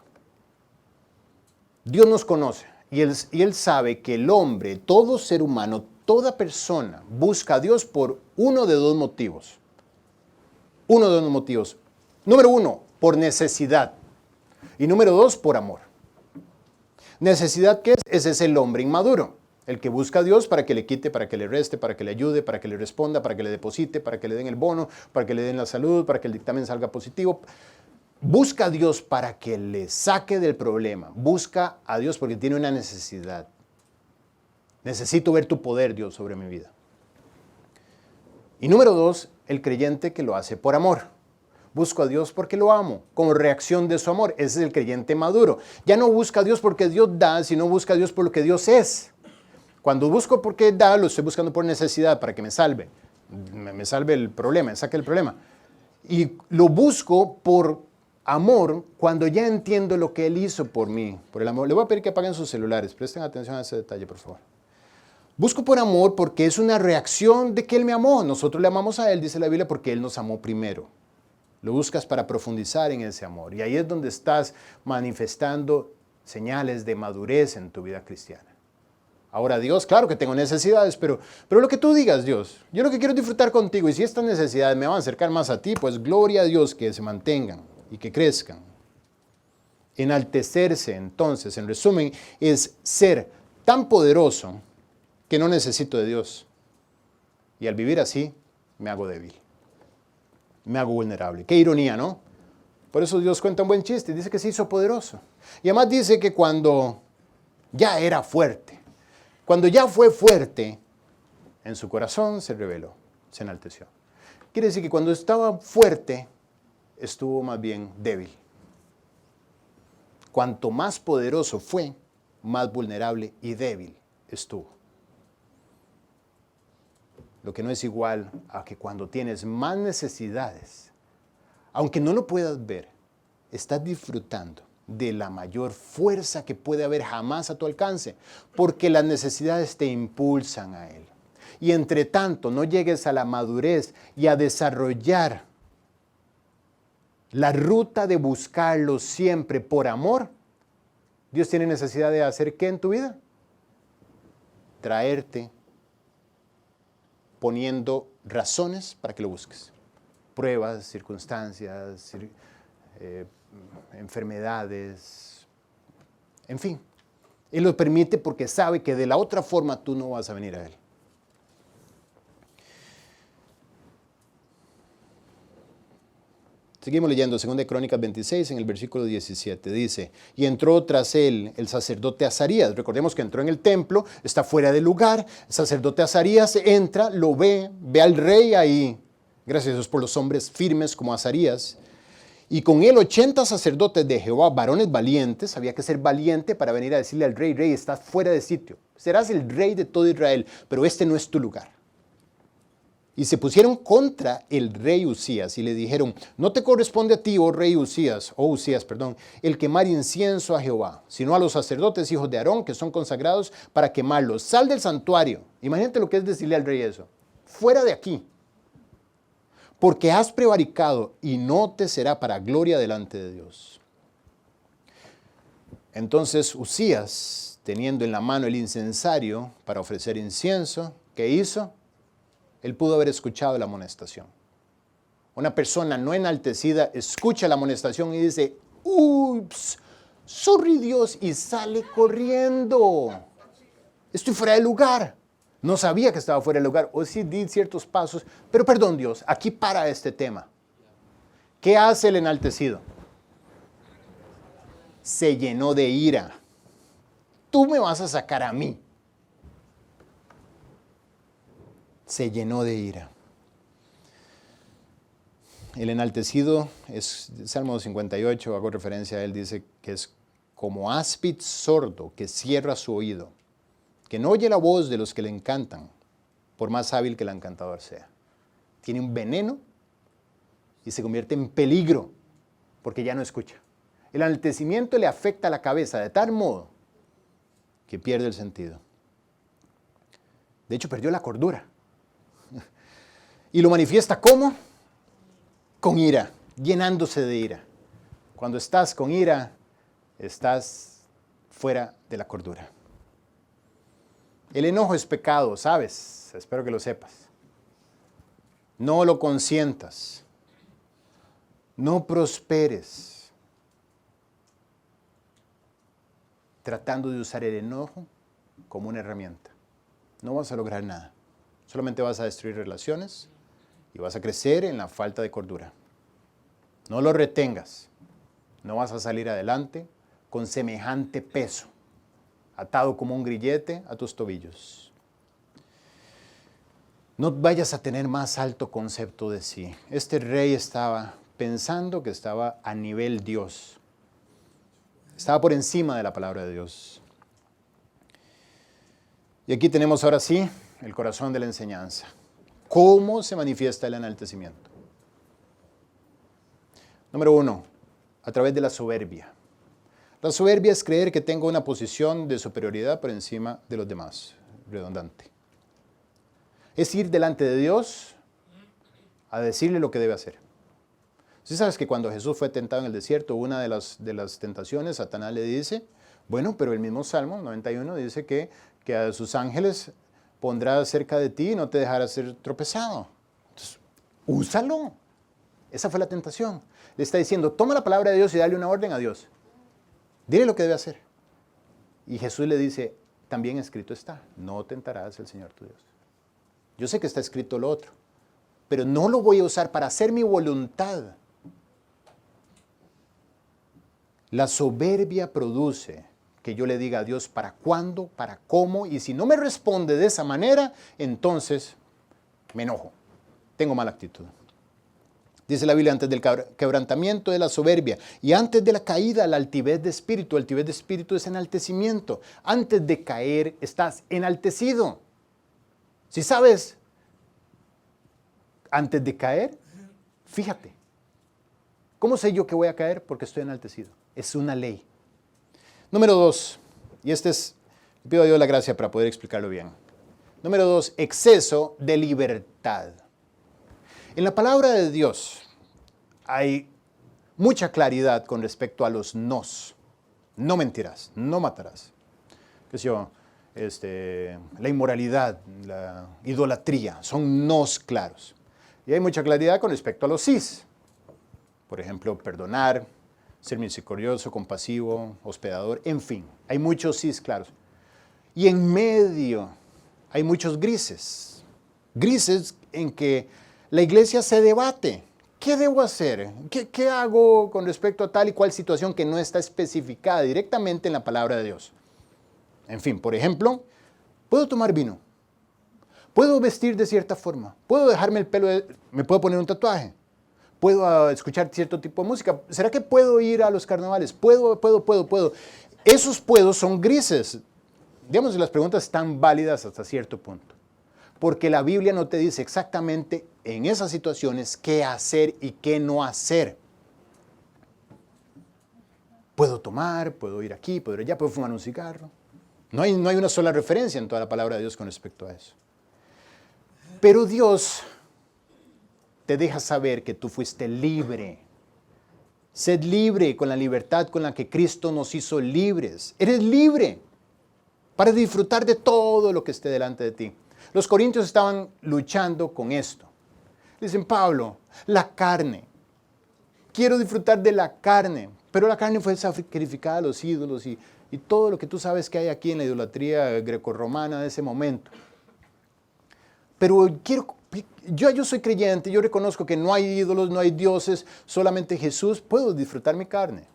Dios nos conoce y Él sabe que el hombre, todo ser humano, toda persona busca a Dios por uno de dos motivos. Uno de dos motivos. Número uno, por necesidad. Y número dos, por amor. ¿Necesidad qué es? Ese es el hombre inmaduro. El que busca a Dios para que le quite, para que le reste, para que le ayude, para que le responda, para que le deposite, para que le den el bono, para que le den la salud, para que el dictamen salga positivo. Busca a Dios para que le saque del problema. Busca a Dios porque tiene una necesidad. Necesito ver tu poder, Dios, sobre mi vida. Y número dos, el creyente que lo hace por amor. Busco a Dios porque lo amo, como reacción de su amor. Ese es el creyente maduro. Ya no busca a Dios porque Dios da, sino busca a Dios por lo que Dios es. Cuando busco porque da, lo estoy buscando por necesidad, para que me salve. Me salve el problema, me saque el problema. Y lo busco por amor cuando ya entiendo lo que Él hizo por mí, por el amor. Le voy a pedir que apaguen sus celulares. Presten atención a ese detalle, por favor. Busco por amor porque es una reacción de que Él me amó. Nosotros le amamos a Él, dice la Biblia, porque Él nos amó primero. Lo buscas para profundizar en ese amor. Y ahí es donde estás manifestando señales de madurez en tu vida cristiana. Ahora, Dios, claro que tengo necesidades, pero lo que tú digas, Dios, yo lo que quiero es disfrutar contigo. Y si estas necesidades me van a acercar más a ti, pues gloria a Dios que se mantengan y que crezcan. Enaltecerse, entonces, en resumen, es ser tan poderoso que no necesito de Dios. Y al vivir así, me hago débil. Me hago vulnerable. Qué ironía, ¿no? Por eso Dios cuenta un buen chiste. Dice que se hizo poderoso. Y además dice que cuando ya era fuerte, cuando ya fue fuerte, en su corazón se rebeló, se enalteció. Quiere decir que cuando estaba fuerte, estuvo más bien débil. Cuanto más poderoso fue, más vulnerable y débil estuvo. Lo que no es igual a que cuando tienes más necesidades, aunque no lo puedas ver, estás disfrutando de la mayor fuerza que puede haber jamás a tu alcance, porque las necesidades te impulsan a Él. Y entre tanto no llegues a la madurez y a desarrollar la ruta de buscarlo siempre por amor, Dios tiene necesidad de hacer ¿qué en tu vida? Traerte poniendo razones para que lo busques. Pruebas, circunstancias, enfermedades, en fin. Él lo permite porque sabe que de la otra forma tú no vas a venir a Él. Seguimos leyendo 2 Crónicas 26 en el versículo 17. Dice, y entró tras él el sacerdote Azarías. Recordemos que entró en el templo, está fuera del lugar. El sacerdote Azarías entra, lo ve al rey ahí. Gracias a Dios por los hombres firmes como Azarías. Y con él 80 sacerdotes de Jehová, varones valientes. Había que ser valiente para venir a decirle al rey, rey, estás fuera de sitio. Serás el rey de todo Israel, pero este no es tu lugar. Y se pusieron contra el rey Usías y le dijeron, no te corresponde a ti, oh rey Usías, el quemar incienso a Jehová, sino a los sacerdotes hijos de Aarón que son consagrados para quemarlos. Sal del santuario. Imagínate lo que es decirle al rey eso. Fuera de aquí. Porque has prevaricado y no te será para gloria delante de Dios. Entonces Usías, teniendo en la mano el incensario para ofrecer incienso, ¿qué hizo? Él pudo haber escuchado la amonestación. Una persona no enaltecida escucha la amonestación y dice, ups, sorry Dios, y sale corriendo. Estoy fuera de lugar. No sabía que estaba fuera de lugar, o sí di ciertos pasos, pero perdón Dios, aquí para este tema. ¿Qué hace el enaltecido? Se llenó de ira. Tú me vas a sacar a mí. Se llenó de ira. El enaltecido, es Salmo 58, hago referencia a él, dice que es como áspid sordo que cierra su oído, que no oye la voz de los que le encantan, por más hábil que el encantador sea. Tiene un veneno y se convierte en peligro, porque ya no escucha. El enaltecimiento le afecta a la cabeza de tal modo que pierde el sentido. De hecho, perdió la cordura. Y lo manifiesta ¿cómo? Con ira, llenándose de ira. Cuando estás con ira, estás fuera de la cordura. El enojo es pecado, ¿sabes? Espero que lo sepas. No lo consientas. No prosperes tratando de usar el enojo como una herramienta. No vas a lograr nada. Solamente vas a destruir relaciones y vas a crecer en la falta de cordura. No lo retengas. No vas a salir adelante con semejante peso, atado como un grillete a tus tobillos. No vayas a tener más alto concepto de sí. Este rey estaba pensando que estaba a nivel Dios. Estaba por encima de la palabra de Dios. Y aquí tenemos ahora sí el corazón de la enseñanza. ¿Cómo se manifiesta el enaltecimiento? Número 1, a través de la soberbia. La soberbia es creer que tengo una posición de superioridad por encima de los demás. Redundante. Es ir delante de Dios a decirle lo que debe hacer. ¿Sí sabes que cuando Jesús fue tentado en el desierto, una de las tentaciones, Satanás le dice, bueno, pero el mismo Salmo 91 dice que a sus ángeles pondrá cerca de ti y no te dejará ser tropezado. Entonces, úsalo. Esa fue la tentación. Le está diciendo, toma la palabra de Dios y dale una orden a Dios. Dile lo que debe hacer. Y Jesús le dice, también escrito está, no tentarás al Señor tu Dios. Yo sé que está escrito lo otro, pero no lo voy a usar para hacer mi voluntad. La soberbia produce que yo le diga a Dios para cuándo, para cómo, y si no me responde de esa manera, entonces me enojo, tengo mala actitud. Dice la Biblia, antes del quebrantamiento de la soberbia y antes de la caída, la altivez de espíritu. Altivez de espíritu es enaltecimiento. Antes de caer, estás enaltecido. Si sabes, antes de caer, fíjate. ¿Cómo sé yo que voy a caer? Porque estoy enaltecido. Es una ley. Número 2, y le pido a Dios la gracia para poder explicarlo bien. Número 2, exceso de libertad. En la palabra de Dios hay mucha claridad con respecto a los nos. No mentirás, no matarás. ¿Qué sé yo? La inmoralidad, la idolatría, son nos claros. Y hay mucha claridad con respecto a los sís. Por ejemplo, perdonar, ser misericordioso, compasivo, hospedador, en fin. Hay muchos sís claros. Y en medio hay muchos grises. Grises en que la iglesia se debate. ¿Qué debo hacer? ¿Qué hago con respecto a tal y cual situación que no está especificada directamente en la palabra de Dios? En fin, por ejemplo, ¿puedo tomar vino? ¿Puedo vestir de cierta forma? ¿Puedo dejarme el pelo? ¿Me puedo poner un tatuaje? ¿Puedo escuchar cierto tipo de música? ¿Será que puedo ir a los carnavales? ¿Puedo? Esos puedos son grises. Digamos que las preguntas están válidas hasta cierto punto. Porque la Biblia no te dice exactamente en esas situaciones qué hacer y qué no hacer. Puedo tomar, puedo ir aquí, puedo ir allá, puedo fumar un cigarro. No hay una sola referencia en toda la palabra de Dios con respecto a eso. Pero Dios te deja saber que tú fuiste libre Sed libre con la libertad con la que Cristo nos hizo libres. Eres libre para disfrutar de todo lo que esté delante de ti. Los corintios estaban luchando con esto. Dicen, Pablo, la carne. Quiero disfrutar de la carne. Pero la carne fue sacrificada a los ídolos y todo lo que tú sabes que hay aquí en la idolatría grecorromana de ese momento. Pero yo soy creyente, yo reconozco que no hay ídolos, no hay dioses, solamente Jesús, puedo disfrutar mi carne.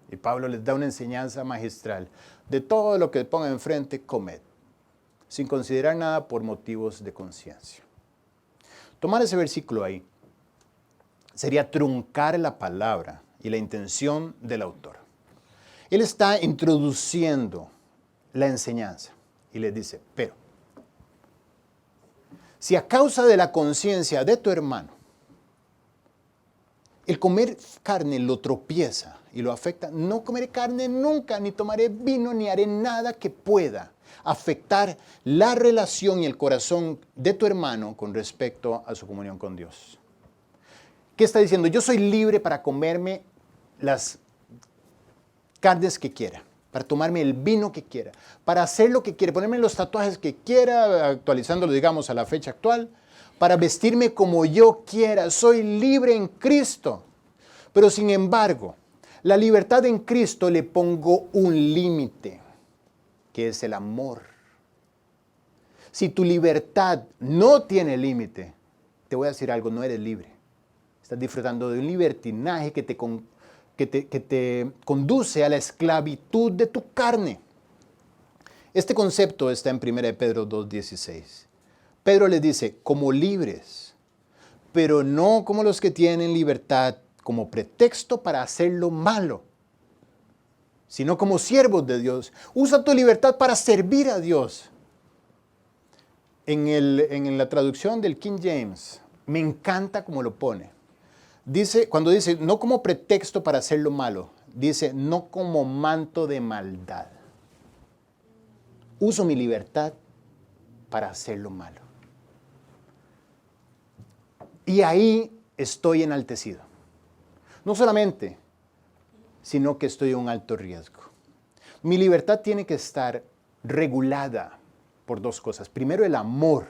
Y Pablo les da una enseñanza magistral. De todo lo que ponga enfrente, comed, sin considerar nada por motivos de conciencia. Tomar ese versículo ahí sería truncar la palabra y la intención del autor. Él está introduciendo la enseñanza y les dice, pero si a causa de la conciencia de tu hermano, el comer carne lo tropieza y lo afecta, no comeré carne nunca, ni tomaré vino, ni haré nada que pueda afectar la relación y el corazón de tu hermano con respecto a su comunión con Dios. ¿Qué está diciendo? Yo soy libre para comerme las carnes que quiera, para tomarme el vino que quiera, para hacer lo que quiera, ponerme los tatuajes que quiera, actualizándolo, digamos, a la fecha actual, para vestirme como yo quiera. Soy libre en Cristo. Pero sin embargo, la libertad en Cristo le pongo un límite, que es el amor. Si tu libertad no tiene límite, te voy a decir algo, no eres libre. Estás disfrutando de un libertinaje que te conduce a la esclavitud de tu carne. Este concepto está en 1 Pedro 2:16. Pedro les dice, como libres, pero no como los que tienen libertad como pretexto para hacer lo malo, sino como siervos de Dios. Usa tu libertad para servir a Dios. En la traducción del King James, me encanta cómo lo pone. Cuando dice, no como pretexto para hacer lo malo, dice, no como manto de maldad. Uso mi libertad para hacer lo malo. Y ahí estoy enaltecido. No solamente, sino que estoy en un alto riesgo. Mi libertad tiene que estar regulada por dos cosas. Primero, el amor.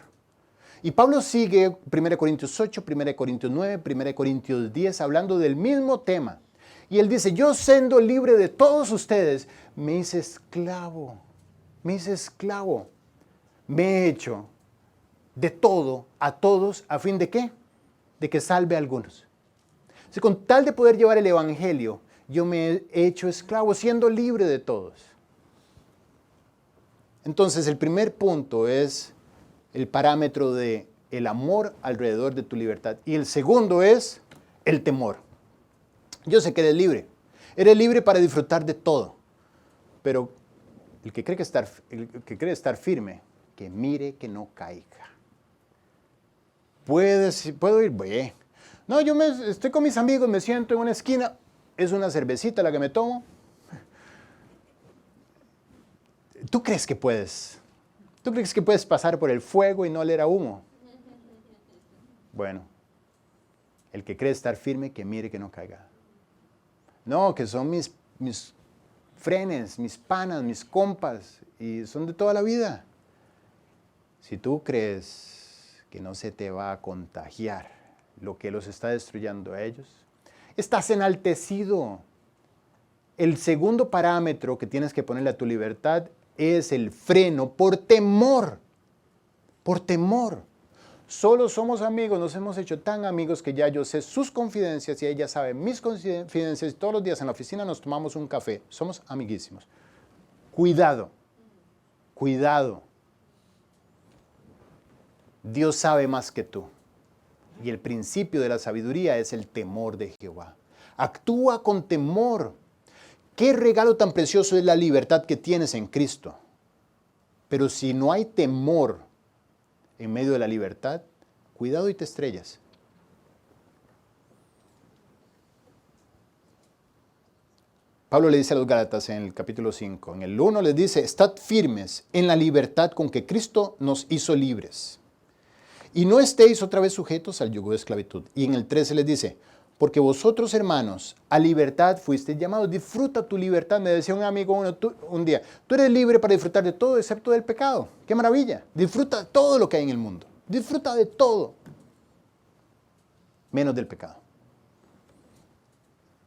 Y Pablo sigue 1 Corintios 8, 1 Corintios 9, 1 Corintios 10, hablando del mismo tema. Y él dice, yo siendo libre de todos ustedes, me hice esclavo. Me hice esclavo. Me he hecho de todo a todos, ¿a fin de qué? De que salve a algunos. Si con tal de poder llevar el evangelio, yo me he hecho esclavo, siendo libre de todos. Entonces, el primer punto es el parámetro de el amor alrededor de tu libertad. Y el segundo es el temor. Yo sé que eres libre. Eres libre para disfrutar de todo. Pero el que cree estar firme, que mire que no caiga. Puedo ir, bien. No, estoy con mis amigos, me siento en una esquina. Es una cervecita la que me tomo. ¿Tú crees que puedes? ¿Tú crees que puedes pasar por el fuego y no oler a humo? Bueno, el que cree estar firme, que mire que no caiga. No, que son mis frenes, mis panas, mis compas, y son de toda la vida. Si tú crees que no se te va a contagiar lo que los está destruyendo a ellos, estás enaltecido. El segundo parámetro que tienes que ponerle a tu libertad es el freno por temor. Por temor. Solo somos amigos, nos hemos hecho tan amigos que ya yo sé sus confidencias y ella sabe mis confidencias. Todos los días en la oficina nos tomamos un café. Somos amiguísimos. Cuidado. Cuidado. Dios sabe más que tú. Y el principio de la sabiduría es el temor de Jehová. Actúa con temor. Qué regalo tan precioso es la libertad que tienes en Cristo. Pero si no hay temor en medio de la libertad, cuidado y te estrellas. Pablo le dice a los Gálatas en el capítulo 5, en el 1 les dice, estad firmes en la libertad con que Cristo nos hizo libres. Y no estéis otra vez sujetos al yugo de esclavitud. Y en el 13 les dice, porque vosotros, hermanos, a libertad fuisteis llamados. Disfruta tu libertad. Me decía un amigo un día, tú eres libre para disfrutar de todo excepto del pecado. ¡Qué maravilla! Disfruta de todo lo que hay en el mundo. Disfruta de todo, menos del pecado.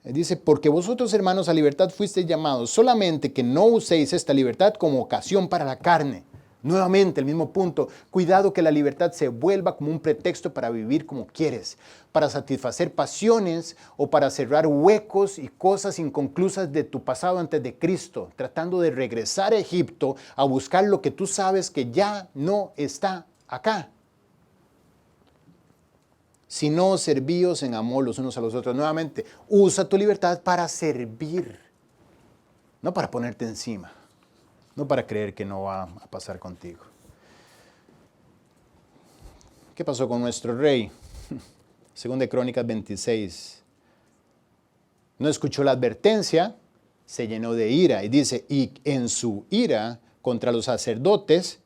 Dice, porque vosotros, hermanos, a libertad fuisteis llamados, solamente que no uséis esta libertad como ocasión para la carne. Nuevamente, el mismo punto. Cuidado que la libertad se vuelva como un pretexto para vivir como quieres, para satisfacer pasiones o para cerrar huecos y cosas inconclusas de tu pasado antes de Cristo, tratando de regresar a Egipto a buscar lo que tú sabes que ya no está acá. Sino servíos en amor los unos a los otros. Nuevamente, usa tu libertad para servir, no para ponerte encima. No para creer que no va a pasar contigo. ¿Qué pasó con nuestro rey? Según de Crónicas 26. No escuchó la advertencia, se llenó de ira. Y dice, y en su ira contra los sacerdotes,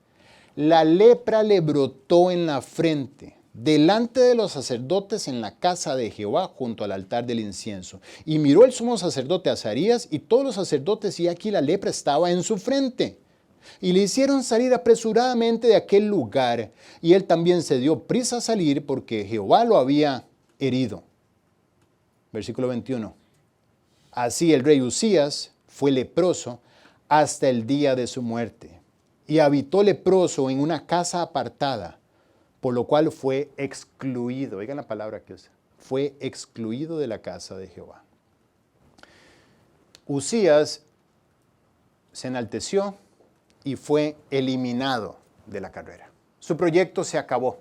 la lepra le brotó en la frente, delante de los sacerdotes en la casa de Jehová, junto al altar del incienso. Y miró el sumo sacerdote Azarías y todos los sacerdotes, y aquí la lepra estaba en su frente. Y le hicieron salir apresuradamente de aquel lugar, y él también se dio prisa a salir porque Jehová lo había herido. Versículo 21. Así el rey Usías fue leproso hasta el día de su muerte, y habitó leproso en una casa apartada, por lo cual fue excluido. Oigan la palabra que usa. Fue excluido de la casa de Jehová. Usías se enalteció y fue eliminado de la carrera. Su proyecto se acabó.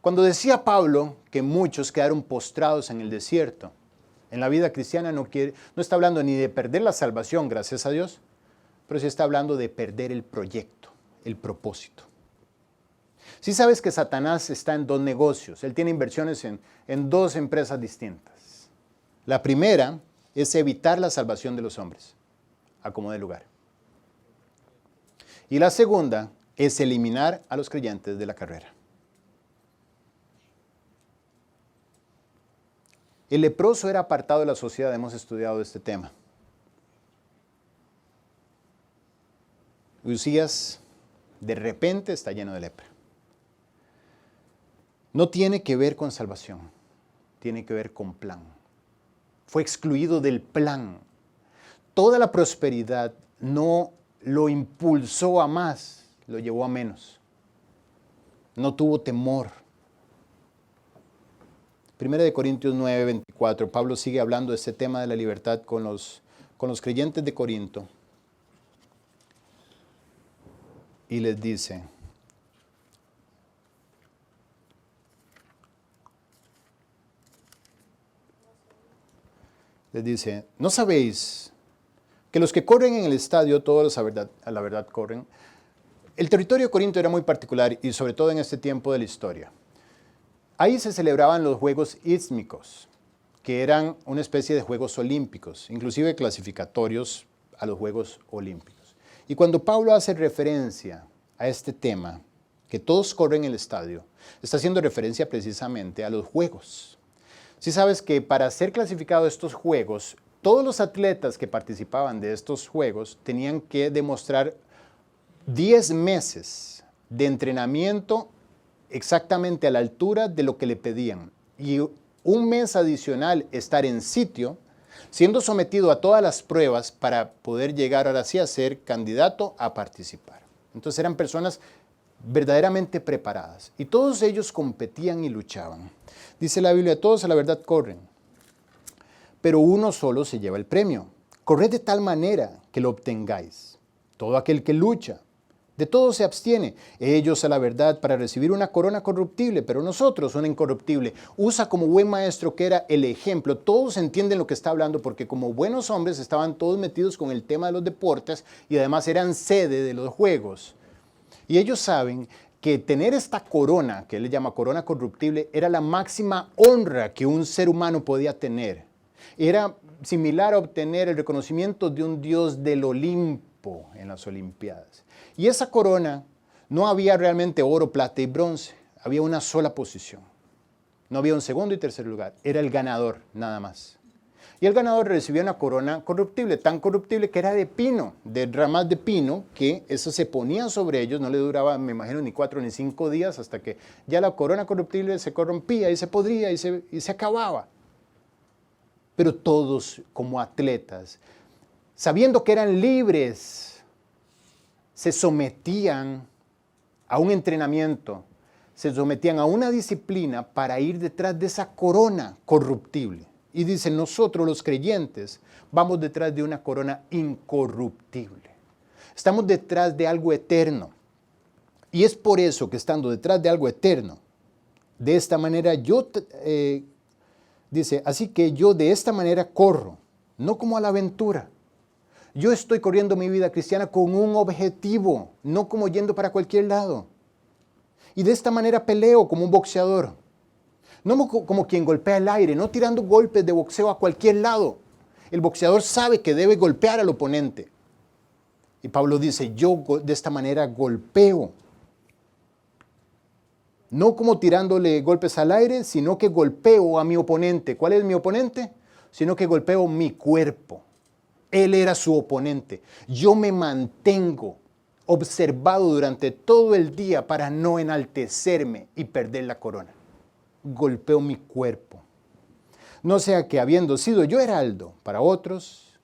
Cuando decía Pablo que muchos quedaron postrados en el desierto, en la vida cristiana no está hablando ni de perder la salvación, gracias a Dios, pero sí está hablando de perder el proyecto, el propósito. Sí sabes que Satanás está en dos negocios. Él tiene inversiones en dos empresas distintas. La primera es evitar la salvación de los hombres, a como dé lugar. Y la segunda es eliminar a los creyentes de la carrera. El leproso era apartado de la sociedad. Hemos estudiado este tema. Usías de repente está lleno de lepra. No tiene que ver con salvación, tiene que ver con plan. Fue excluido del plan. Toda la prosperidad no lo impulsó a más, lo llevó a menos. No tuvo temor. 1 Corintios 9, 24, Pablo sigue hablando de este tema de la libertad con los creyentes de Corinto. Y les dice, ¿no sabéis que los que corren en el estadio, todos a la verdad corren? El territorio de Corinto era muy particular y sobre todo en este tiempo de la historia. Ahí se celebraban los Juegos Istmicos, que eran una especie de Juegos Olímpicos, inclusive clasificatorios a los Juegos Olímpicos. Y cuando Pablo hace referencia a este tema, que todos corren en el estadio, está haciendo referencia precisamente a los Juegos. Si sabes que para ser clasificado a estos Juegos, todos los atletas que participaban de estos Juegos tenían que demostrar 10 meses de entrenamiento exactamente a la altura de lo que le pedían. Y un mes adicional estar en sitio, siendo sometido a todas las pruebas para poder llegar ahora sí a ser candidato a participar. Entonces eran personas verdaderamente preparadas. Y todos ellos competían y luchaban. Dice la Biblia, todos a la verdad corren, pero uno solo se lleva el premio. Corred de tal manera que lo obtengáis. Todo aquel que lucha, de todo se abstiene. Ellos a la verdad para recibir una corona corruptible, pero nosotros una incorruptible. Usa como buen maestro que era el ejemplo. Todos entienden lo que está hablando porque como buenos hombres estaban todos metidos con el tema de los deportes y además eran sede de los juegos. Y ellos saben que tener esta corona, que él le llama corona corruptible, era la máxima honra que un ser humano podía tener. Era similar a obtener el reconocimiento de un dios del Olimpo en las Olimpiadas. Y esa corona no había realmente oro, plata y bronce, había una sola posición. No había un segundo y tercer lugar. Era el ganador, nada más. Y el ganador recibía una corona corruptible, tan corruptible que era de pino, de ramas de pino, que eso se ponía sobre ellos, no le duraba, me imagino, ni 4 ni 5 días, hasta que ya la corona corruptible se corrompía y se podría y se acababa. Pero todos como atletas, sabiendo que eran libres, se sometían a un entrenamiento, se sometían a una disciplina para ir detrás de esa corona corruptible. Y dice, nosotros los creyentes vamos detrás de una corona incorruptible. Estamos detrás de algo eterno. Y es por eso que estando detrás de algo eterno, de esta manera dice, así que yo de esta manera corro, no como a la aventura. Yo estoy corriendo mi vida cristiana con un objetivo, no como yendo para cualquier lado. Y de esta manera peleo como un boxeador. No como quien golpea el aire, no tirando golpes de boxeo a cualquier lado. El boxeador sabe que debe golpear al oponente. Y Pablo dice, yo de esta manera golpeo. No como tirándole golpes al aire, sino que golpeo a mi oponente. ¿Cuál es mi oponente? Sino que golpeo mi cuerpo. Él era su oponente. Yo me mantengo observado durante todo el día para no enaltecerme y perder la corona. Golpeo mi cuerpo. No sea que habiendo sido yo heraldo para otros,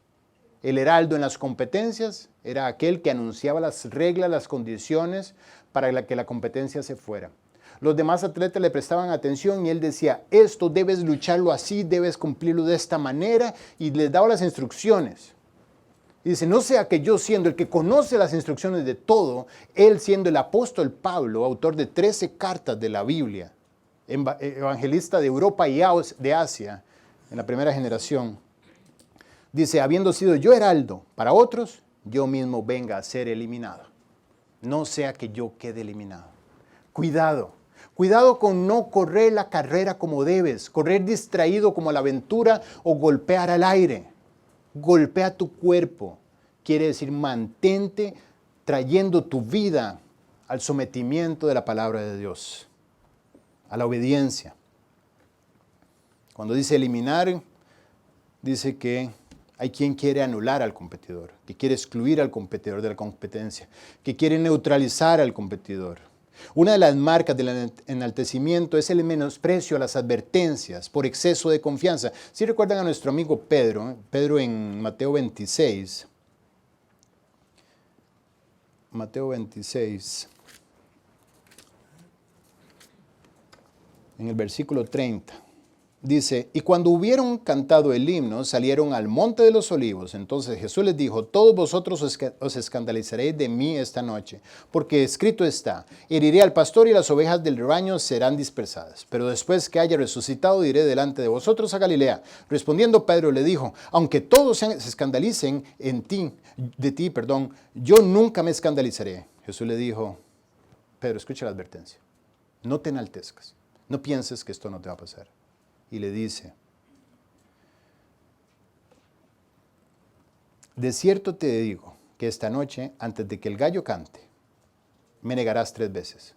el heraldo en las competencias era aquel que anunciaba las reglas, las condiciones para que la competencia se fuera. Los demás atletas le prestaban atención y él decía, esto debes lucharlo así, debes cumplirlo de esta manera, y les daba las instrucciones. Y dice, no sea que yo siendo el que conoce las instrucciones de todo, él siendo el apóstol Pablo, autor de 13 cartas de la Biblia, evangelista de Europa y de Asia, en la primera generación, dice, habiendo sido yo heraldo para otros, yo mismo venga a ser eliminado. No sea que yo quede eliminado. Cuidado. Cuidado con no correr la carrera como debes, correr distraído como a la aventura o golpear al aire. Golpea tu cuerpo. Quiere decir, mantente trayendo tu vida al sometimiento de la palabra de Dios, a la obediencia. Cuando dice eliminar, dice que hay quien quiere anular al competidor, que quiere excluir al competidor de la competencia, que quiere neutralizar al competidor. Una de las marcas del enaltecimiento es el menosprecio a las advertencias por exceso de confianza. Si recuerdan a nuestro amigo Pedro en Mateo 26. Mateo 26, en el versículo 30. Dice, y cuando hubieron cantado el himno, salieron al monte de los olivos. Entonces Jesús les dijo, todos vosotros os escandalizaréis de mí esta noche, porque escrito está, heriré al pastor y las ovejas del rebaño serán dispersadas. Pero después que haya resucitado, iré delante de vosotros a Galilea. Respondiendo Pedro le dijo, aunque todos se escandalicen de ti, yo nunca me escandalizaré. Jesús le dijo, Pedro, escucha la advertencia, no te enaltezcas, no pienses que esto no te va a pasar. Y le dice, de cierto te digo que esta noche, antes de que el gallo cante, me negarás 3 veces.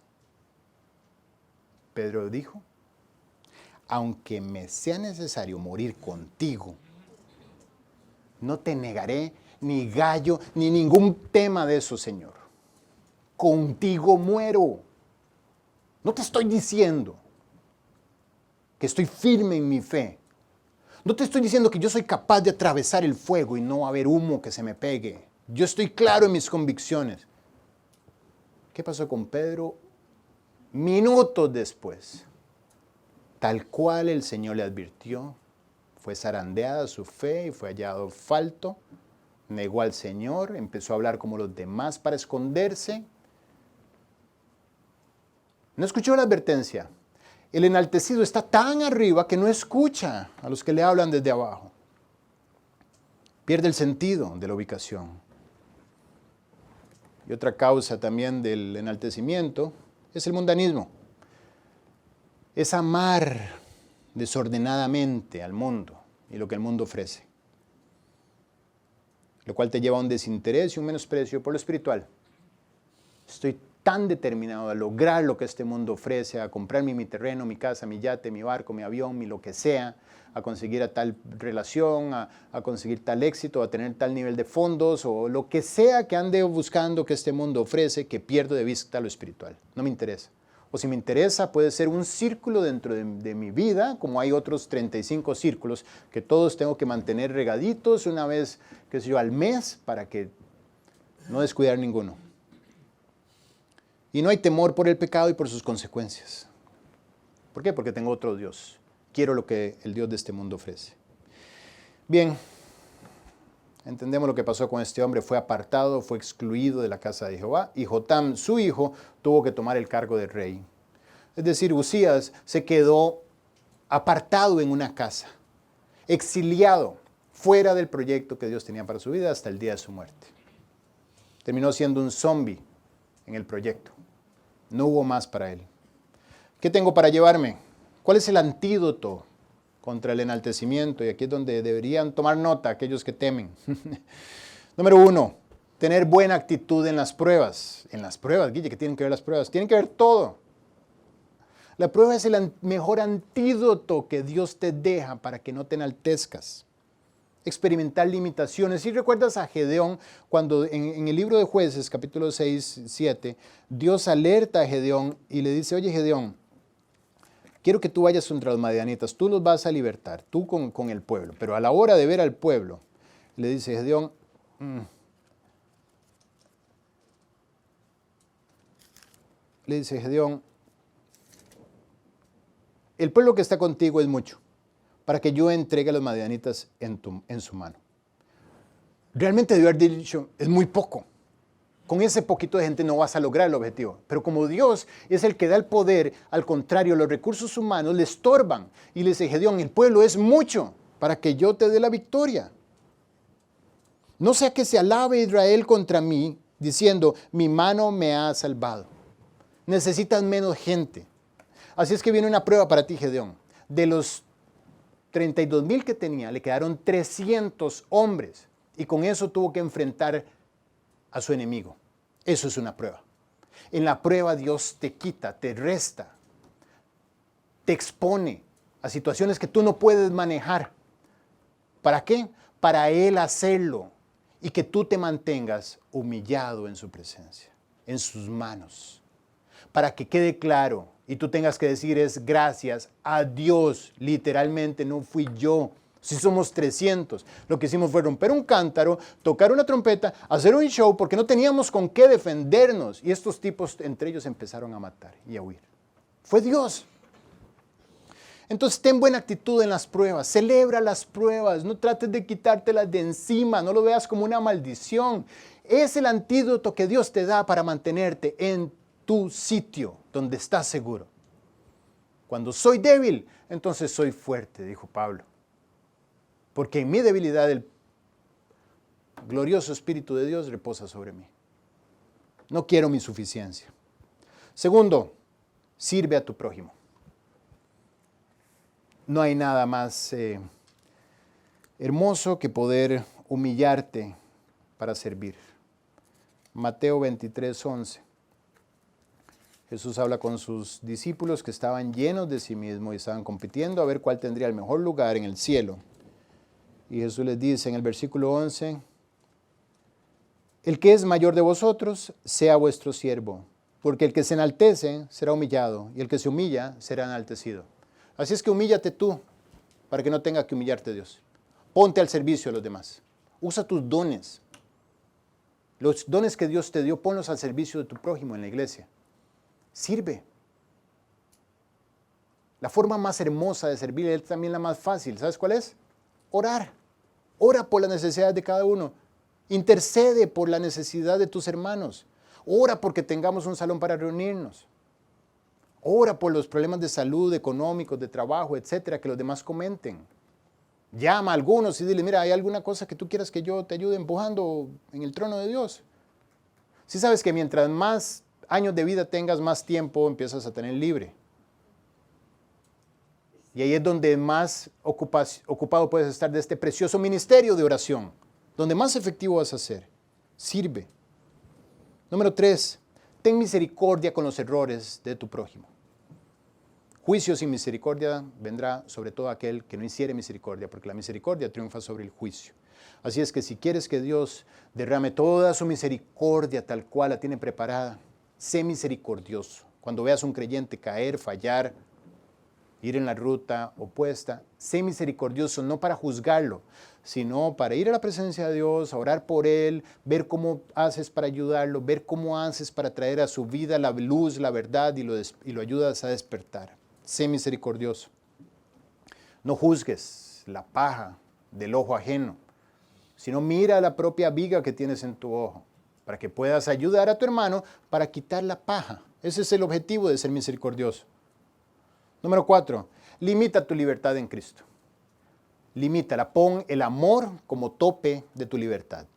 Pedro dijo, aunque me sea necesario morir contigo, no te negaré ni gallo, ni ningún tema de eso, Señor. Contigo muero. No te estoy diciendo que estoy firme en mi fe. No te estoy diciendo que yo soy capaz de atravesar el fuego y no haber humo que se me pegue. Yo estoy claro en mis convicciones. ¿Qué pasó con Pedro? Minutos después, tal cual el Señor le advirtió, fue zarandeada su fe y fue hallado falto, negó al Señor, empezó a hablar como los demás para esconderse. No escuchó la advertencia. El enaltecido está tan arriba que no escucha a los que le hablan desde abajo. Pierde el sentido de la ubicación. Y otra causa también del enaltecimiento es el mundanismo. Es amar desordenadamente al mundo y lo que el mundo ofrece. Lo cual te lleva a un desinterés y un menosprecio por lo espiritual. Estoy tan determinado a lograr lo que este mundo ofrece, a comprarme mi terreno, mi casa, mi yate, mi barco, mi avión, mi lo que sea, a conseguir a tal relación, a conseguir tal éxito, a tener tal nivel de fondos o lo que sea que ande buscando que este mundo ofrece, que pierdo de vista lo espiritual. No me interesa. O si me interesa, puede ser un círculo dentro de mi vida, como hay otros 35 círculos que todos tengo que mantener regaditos una vez, qué sé yo, al mes para que no descuidar ninguno. Y no hay temor por el pecado y por sus consecuencias. ¿Por qué? Porque tengo otro Dios. Quiero lo que el Dios de este mundo ofrece. Bien, entendemos lo que pasó con este hombre. Fue apartado, fue excluido de la casa de Jehová. Y Jotam, su hijo, tuvo que tomar el cargo de rey. Es decir, Uzías se quedó apartado en una casa, exiliado, fuera del proyecto que Dios tenía para su vida hasta el día de su muerte. Terminó siendo un zombie en el proyecto. No hubo más para él. ¿Qué tengo para llevarme? ¿Cuál es el antídoto contra el enaltecimiento? Y aquí es donde deberían tomar nota aquellos que temen. Número 1, tener buena actitud en las pruebas. En las pruebas, Guille, ¿qué tienen que ver las pruebas? Tienen que ver todo. La prueba es el mejor antídoto que Dios te deja para que no te enaltezcas. Experimentar limitaciones. Si recuerdas a Gedeón, cuando en el libro de Jueces, capítulo 6, 7, Dios alerta a Gedeón y le dice, oye Gedeón, quiero que tú vayas contra los madianitas, tú los vas a libertar, tú con el pueblo. Pero a la hora de ver al pueblo, le dice Gedeón, el pueblo que está contigo es mucho, para que yo entregue a los madianitas en su mano. Realmente debió haber dicho, es muy poco. Con ese poquito de gente no vas a lograr el objetivo. Pero como Dios es el que da el poder, al contrario, los recursos humanos le estorban. Y le dice, Gedeón, el pueblo es mucho para que yo te dé la victoria. No sea que se alabe Israel contra mí, diciendo, mi mano me ha salvado. Necesitas menos gente. Así es que viene una prueba para ti, Gedeón. De los 32,000 que tenía, le quedaron 300 hombres. Y con eso tuvo que enfrentar a su enemigo. Eso es una prueba. En la prueba Dios te quita, te resta, te expone a situaciones que tú no puedes manejar. ¿Para qué? Para Él hacerlo y que tú te mantengas humillado en su presencia, en sus manos. Para que quede claro y tú tengas que decir es gracias a Dios, literalmente no fui yo. Si somos 300, lo que hicimos fue romper un cántaro, tocar una trompeta, hacer un show porque no teníamos con qué defendernos. Y estos tipos entre ellos empezaron a matar y a huir. Fue Dios. Entonces ten buena actitud en las pruebas, celebra las pruebas, no trates de quitártelas de encima, no lo veas como una maldición. Es el antídoto que Dios te da para mantenerte en tu sitio donde estás seguro. Cuando soy débil, entonces soy fuerte, dijo Pablo. Porque en mi debilidad el glorioso Espíritu de Dios reposa sobre mí. No quiero mi suficiencia. Segundo, sirve a tu prójimo. No hay nada más hermoso que poder humillarte para servir. Mateo 23:11. Jesús habla con sus discípulos que estaban llenos de sí mismos y estaban compitiendo a ver cuál tendría el mejor lugar en el cielo. Y Jesús les dice en el versículo 11, el que es mayor de vosotros, sea vuestro siervo, porque el que se enaltece será humillado, y el que se humilla será enaltecido. Así es que humíllate tú, para que no tenga que humillarte Dios. Ponte al servicio de los demás. Usa tus dones. Los dones que Dios te dio, ponlos al servicio de tu prójimo en la iglesia. Sirve. La forma más hermosa de servir es también la más fácil. ¿Sabes cuál es? Orar. Ora por las necesidades de cada uno. Intercede por la necesidad de tus hermanos. Ora porque tengamos un salón para reunirnos. Ora por los problemas de salud, económicos, de trabajo, etcétera, que los demás comenten. Llama a algunos y dile, mira, ¿hay alguna cosa que tú quieras que yo te ayude empujando en el trono de Dios? Si sabes que mientras más años de vida tengas, más tiempo empiezas a tener libre. Y ahí es donde más ocupado puedes estar de este precioso ministerio de oración, donde más efectivo vas a ser. Sirve. Número 3, Ten misericordia con los errores de tu prójimo. Juicio sin misericordia vendrá sobre todo aquel que no hiciere misericordia, porque la misericordia triunfa sobre el juicio. Así es que si quieres que Dios derrame toda su misericordia tal cual la tiene preparada, sé misericordioso. Cuando veas a un creyente caer, fallar, ir en la ruta opuesta, sé misericordioso, no para juzgarlo, sino para ir a la presencia de Dios, a orar por él, ver cómo haces para ayudarlo, ver cómo haces para traer a su vida la luz, la verdad y lo ayudas a despertar. Sé misericordioso. No juzgues la paja del ojo ajeno, sino mira la propia viga que tienes en tu ojo, para que puedas ayudar a tu hermano para quitar la paja. Ese es el objetivo de ser misericordioso. Número 4, limita tu libertad en Cristo. Limítala, pon el amor como tope de tu libertad.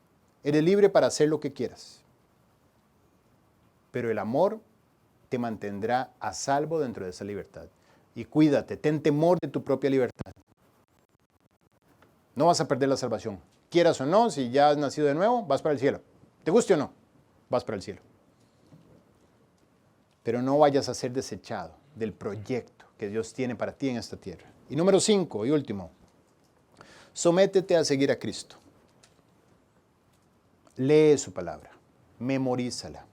Eres libre para hacer lo que quieras, pero el amor te mantendrá a salvo dentro de esa libertad. Y cuídate, ten temor de tu propia libertad. No vas a perder la salvación. Quieras o no, si ya has nacido de nuevo, vas para el cielo. ¿Te guste o no? Vas para el cielo. Pero no vayas a ser desechado del proyecto que Dios tiene para ti en esta tierra. Y número 5 y último, sométete a seguir a Cristo. Lee su palabra, memorízala,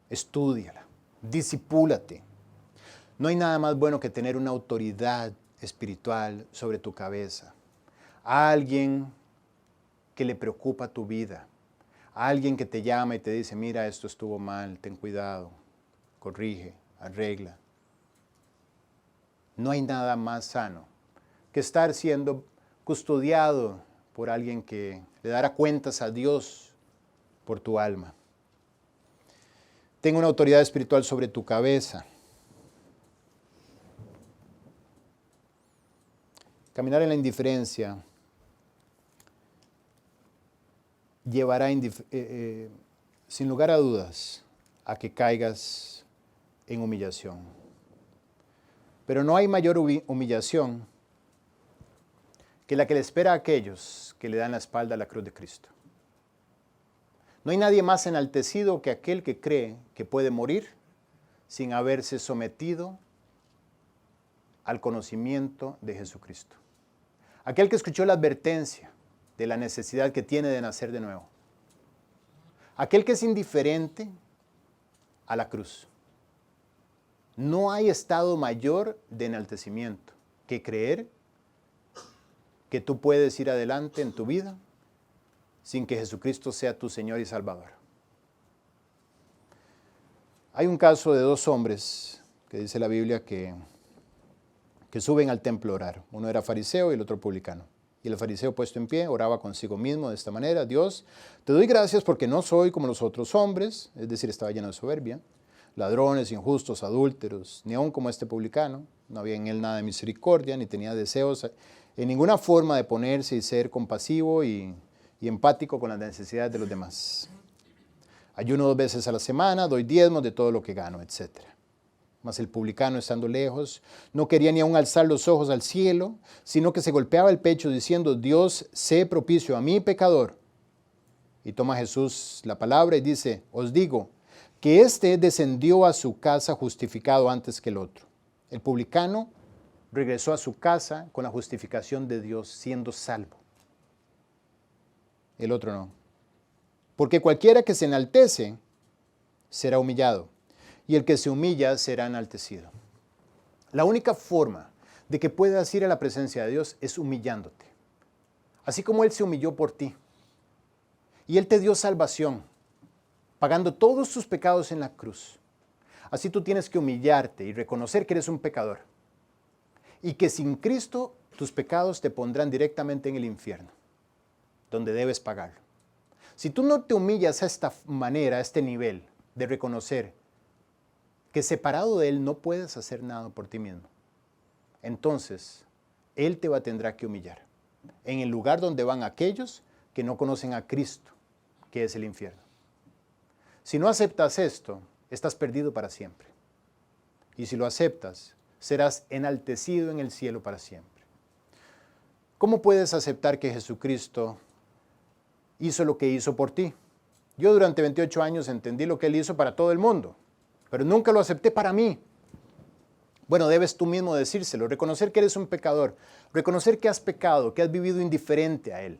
estúdiala, discipúlate. No hay nada más bueno que tener una autoridad espiritual sobre tu cabeza. Alguien que le preocupa tu vida. Alguien que te llama y te dice, mira, esto estuvo mal, ten cuidado, corrige, arregla. No hay nada más sano que estar siendo custodiado por alguien que le dará cuentas a Dios por tu alma. Ten una autoridad espiritual sobre tu cabeza. Caminar en la indiferencia llevará sin lugar a dudas a que caigas en humillación. Pero no hay mayor humillación que la que le espera a aquellos que le dan la espalda a la cruz de Cristo. No hay nadie más enaltecido que aquel que cree que puede morir sin haberse sometido al conocimiento de Jesucristo. Aquel que escuchó la advertencia de la necesidad que tiene de nacer de nuevo. Aquel que es indiferente a la cruz. No hay estado mayor de enaltecimiento que creer que tú puedes ir adelante en tu vida sin que Jesucristo sea tu Señor y Salvador. Hay un caso de 2 hombres que dice la Biblia que suben al templo a orar. Uno era fariseo y el otro publicano. Y el fariseo puesto en pie oraba consigo mismo de esta manera: Dios, te doy gracias porque no soy como los otros hombres, es decir, estaba lleno de soberbia, ladrones, injustos, adúlteros, ni aun como este publicano. No había en él nada de misericordia, ni tenía deseos en ninguna forma de ponerse y ser compasivo y empático con las necesidades de los demás. Ayuno 2 veces a la semana, doy diezmos de todo lo que gano, etc. Mas el publicano, estando lejos, no quería ni aun alzar los ojos al cielo, sino que se golpeaba el pecho diciendo: Dios, sé propicio a mí, pecador. Y toma Jesús la palabra y dice: os digo que éste descendió a su casa justificado antes que el otro. El publicano regresó a su casa con la justificación de Dios, siendo salvo. El otro no. Porque cualquiera que se enaltece será humillado, y el que se humilla será enaltecido. La única forma de que puedas ir a la presencia de Dios es humillándote. Así como Él se humilló por ti. Y Él te dio salvación, pagando todos tus pecados en la cruz. Así tú tienes que humillarte y reconocer que eres un pecador. Y que sin Cristo tus pecados te pondrán directamente en el infierno, donde debes pagarlo. Si tú no te humillas a esta manera, a este nivel de reconocer que separado de Él no puedes hacer nada por ti mismo, entonces Él tendrá que humillar en el lugar donde van aquellos que no conocen a Cristo, que es el infierno. Si no aceptas esto, estás perdido para siempre. Y si lo aceptas, serás enaltecido en el cielo para siempre. ¿Cómo puedes aceptar que Jesucristo hizo lo que hizo por ti? Yo durante 28 años entendí lo que Él hizo para todo el mundo, pero nunca lo acepté para mí. Bueno, debes tú mismo decírselo, reconocer que eres un pecador, reconocer que has pecado, que has vivido indiferente a Él,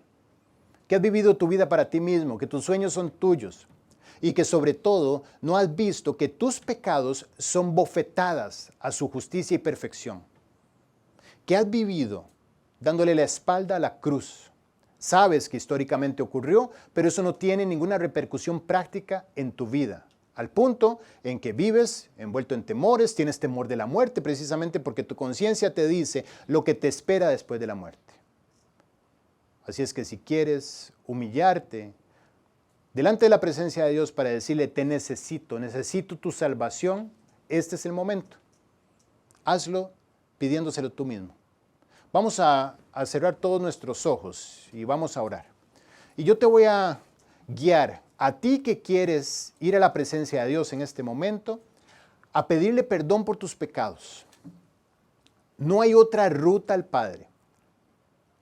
que has vivido tu vida para ti mismo, que tus sueños son tuyos y que sobre todo no has visto que tus pecados son bofetadas a su justicia y perfección, que has vivido dándole la espalda a la cruz. Sabes que históricamente ocurrió, pero eso no tiene ninguna repercusión práctica en tu vida. Al punto en que vives envuelto en temores, tienes temor de la muerte precisamente porque tu conciencia te dice lo que te espera después de la muerte. Así es que si quieres humillarte delante de la presencia de Dios para decirle te necesito, necesito tu salvación, este es el momento. Hazlo pidiéndoselo tú mismo. Vamos a cerrar todos nuestros ojos y vamos a orar. Y yo te voy a guiar a ti que quieres ir a la presencia de Dios en este momento, a pedirle perdón por tus pecados. No hay otra ruta al Padre.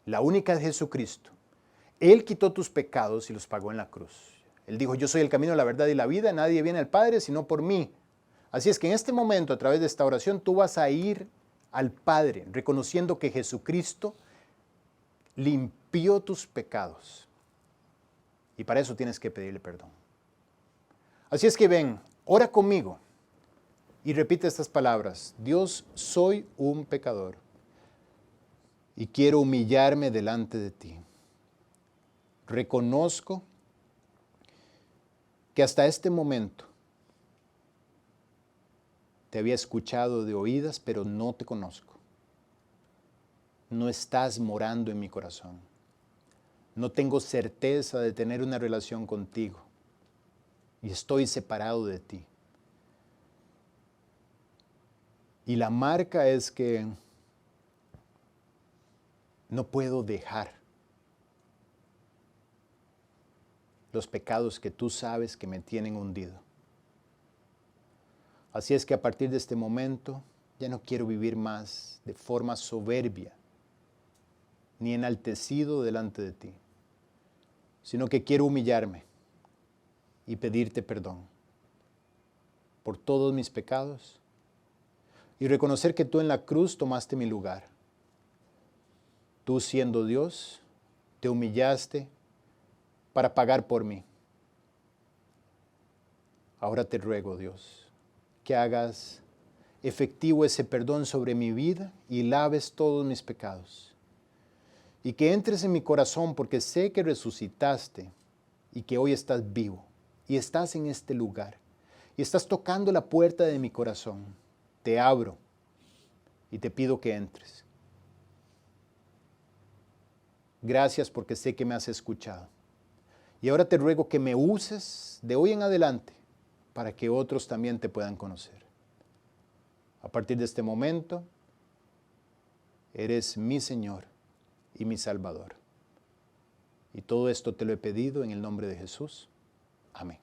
La única es Jesucristo. Él quitó tus pecados y los pagó en la cruz. Él dijo, yo soy el camino, la verdad y la vida, nadie viene al Padre sino por mí. Así es que en este momento, a través de esta oración, tú vas a ir al Padre, reconociendo que Jesucristo limpió tus pecados. Y para eso tienes que pedirle perdón. Así es que ven, ora conmigo y repite estas palabras. Dios, soy un pecador y quiero humillarme delante de ti. Reconozco que hasta este momento te había escuchado de oídas, pero no te conozco. No estás morando en mi corazón. No tengo certeza de tener una relación contigo y estoy separado de ti. Y la marca es que no puedo dejar los pecados que tú sabes que me tienen hundido. Así es que a partir de este momento ya no quiero vivir más de forma soberbia ni enaltecido delante de ti, sino que quiero humillarme y pedirte perdón por todos mis pecados y reconocer que tú en la cruz tomaste mi lugar. Tú siendo Dios, te humillaste para pagar por mí. Ahora te ruego, Dios, que hagas efectivo ese perdón sobre mi vida y laves todos mis pecados. Y que entres en mi corazón porque sé que resucitaste y que hoy estás vivo y estás en este lugar y estás tocando la puerta de mi corazón. Te abro y te pido que entres. Gracias porque sé que me has escuchado. Y ahora te ruego que me uses de hoy en adelante para que otros también te puedan conocer. A partir de este momento, eres mi Señor y mi Salvador. Y todo esto te lo he pedido en el nombre de Jesús. Amén.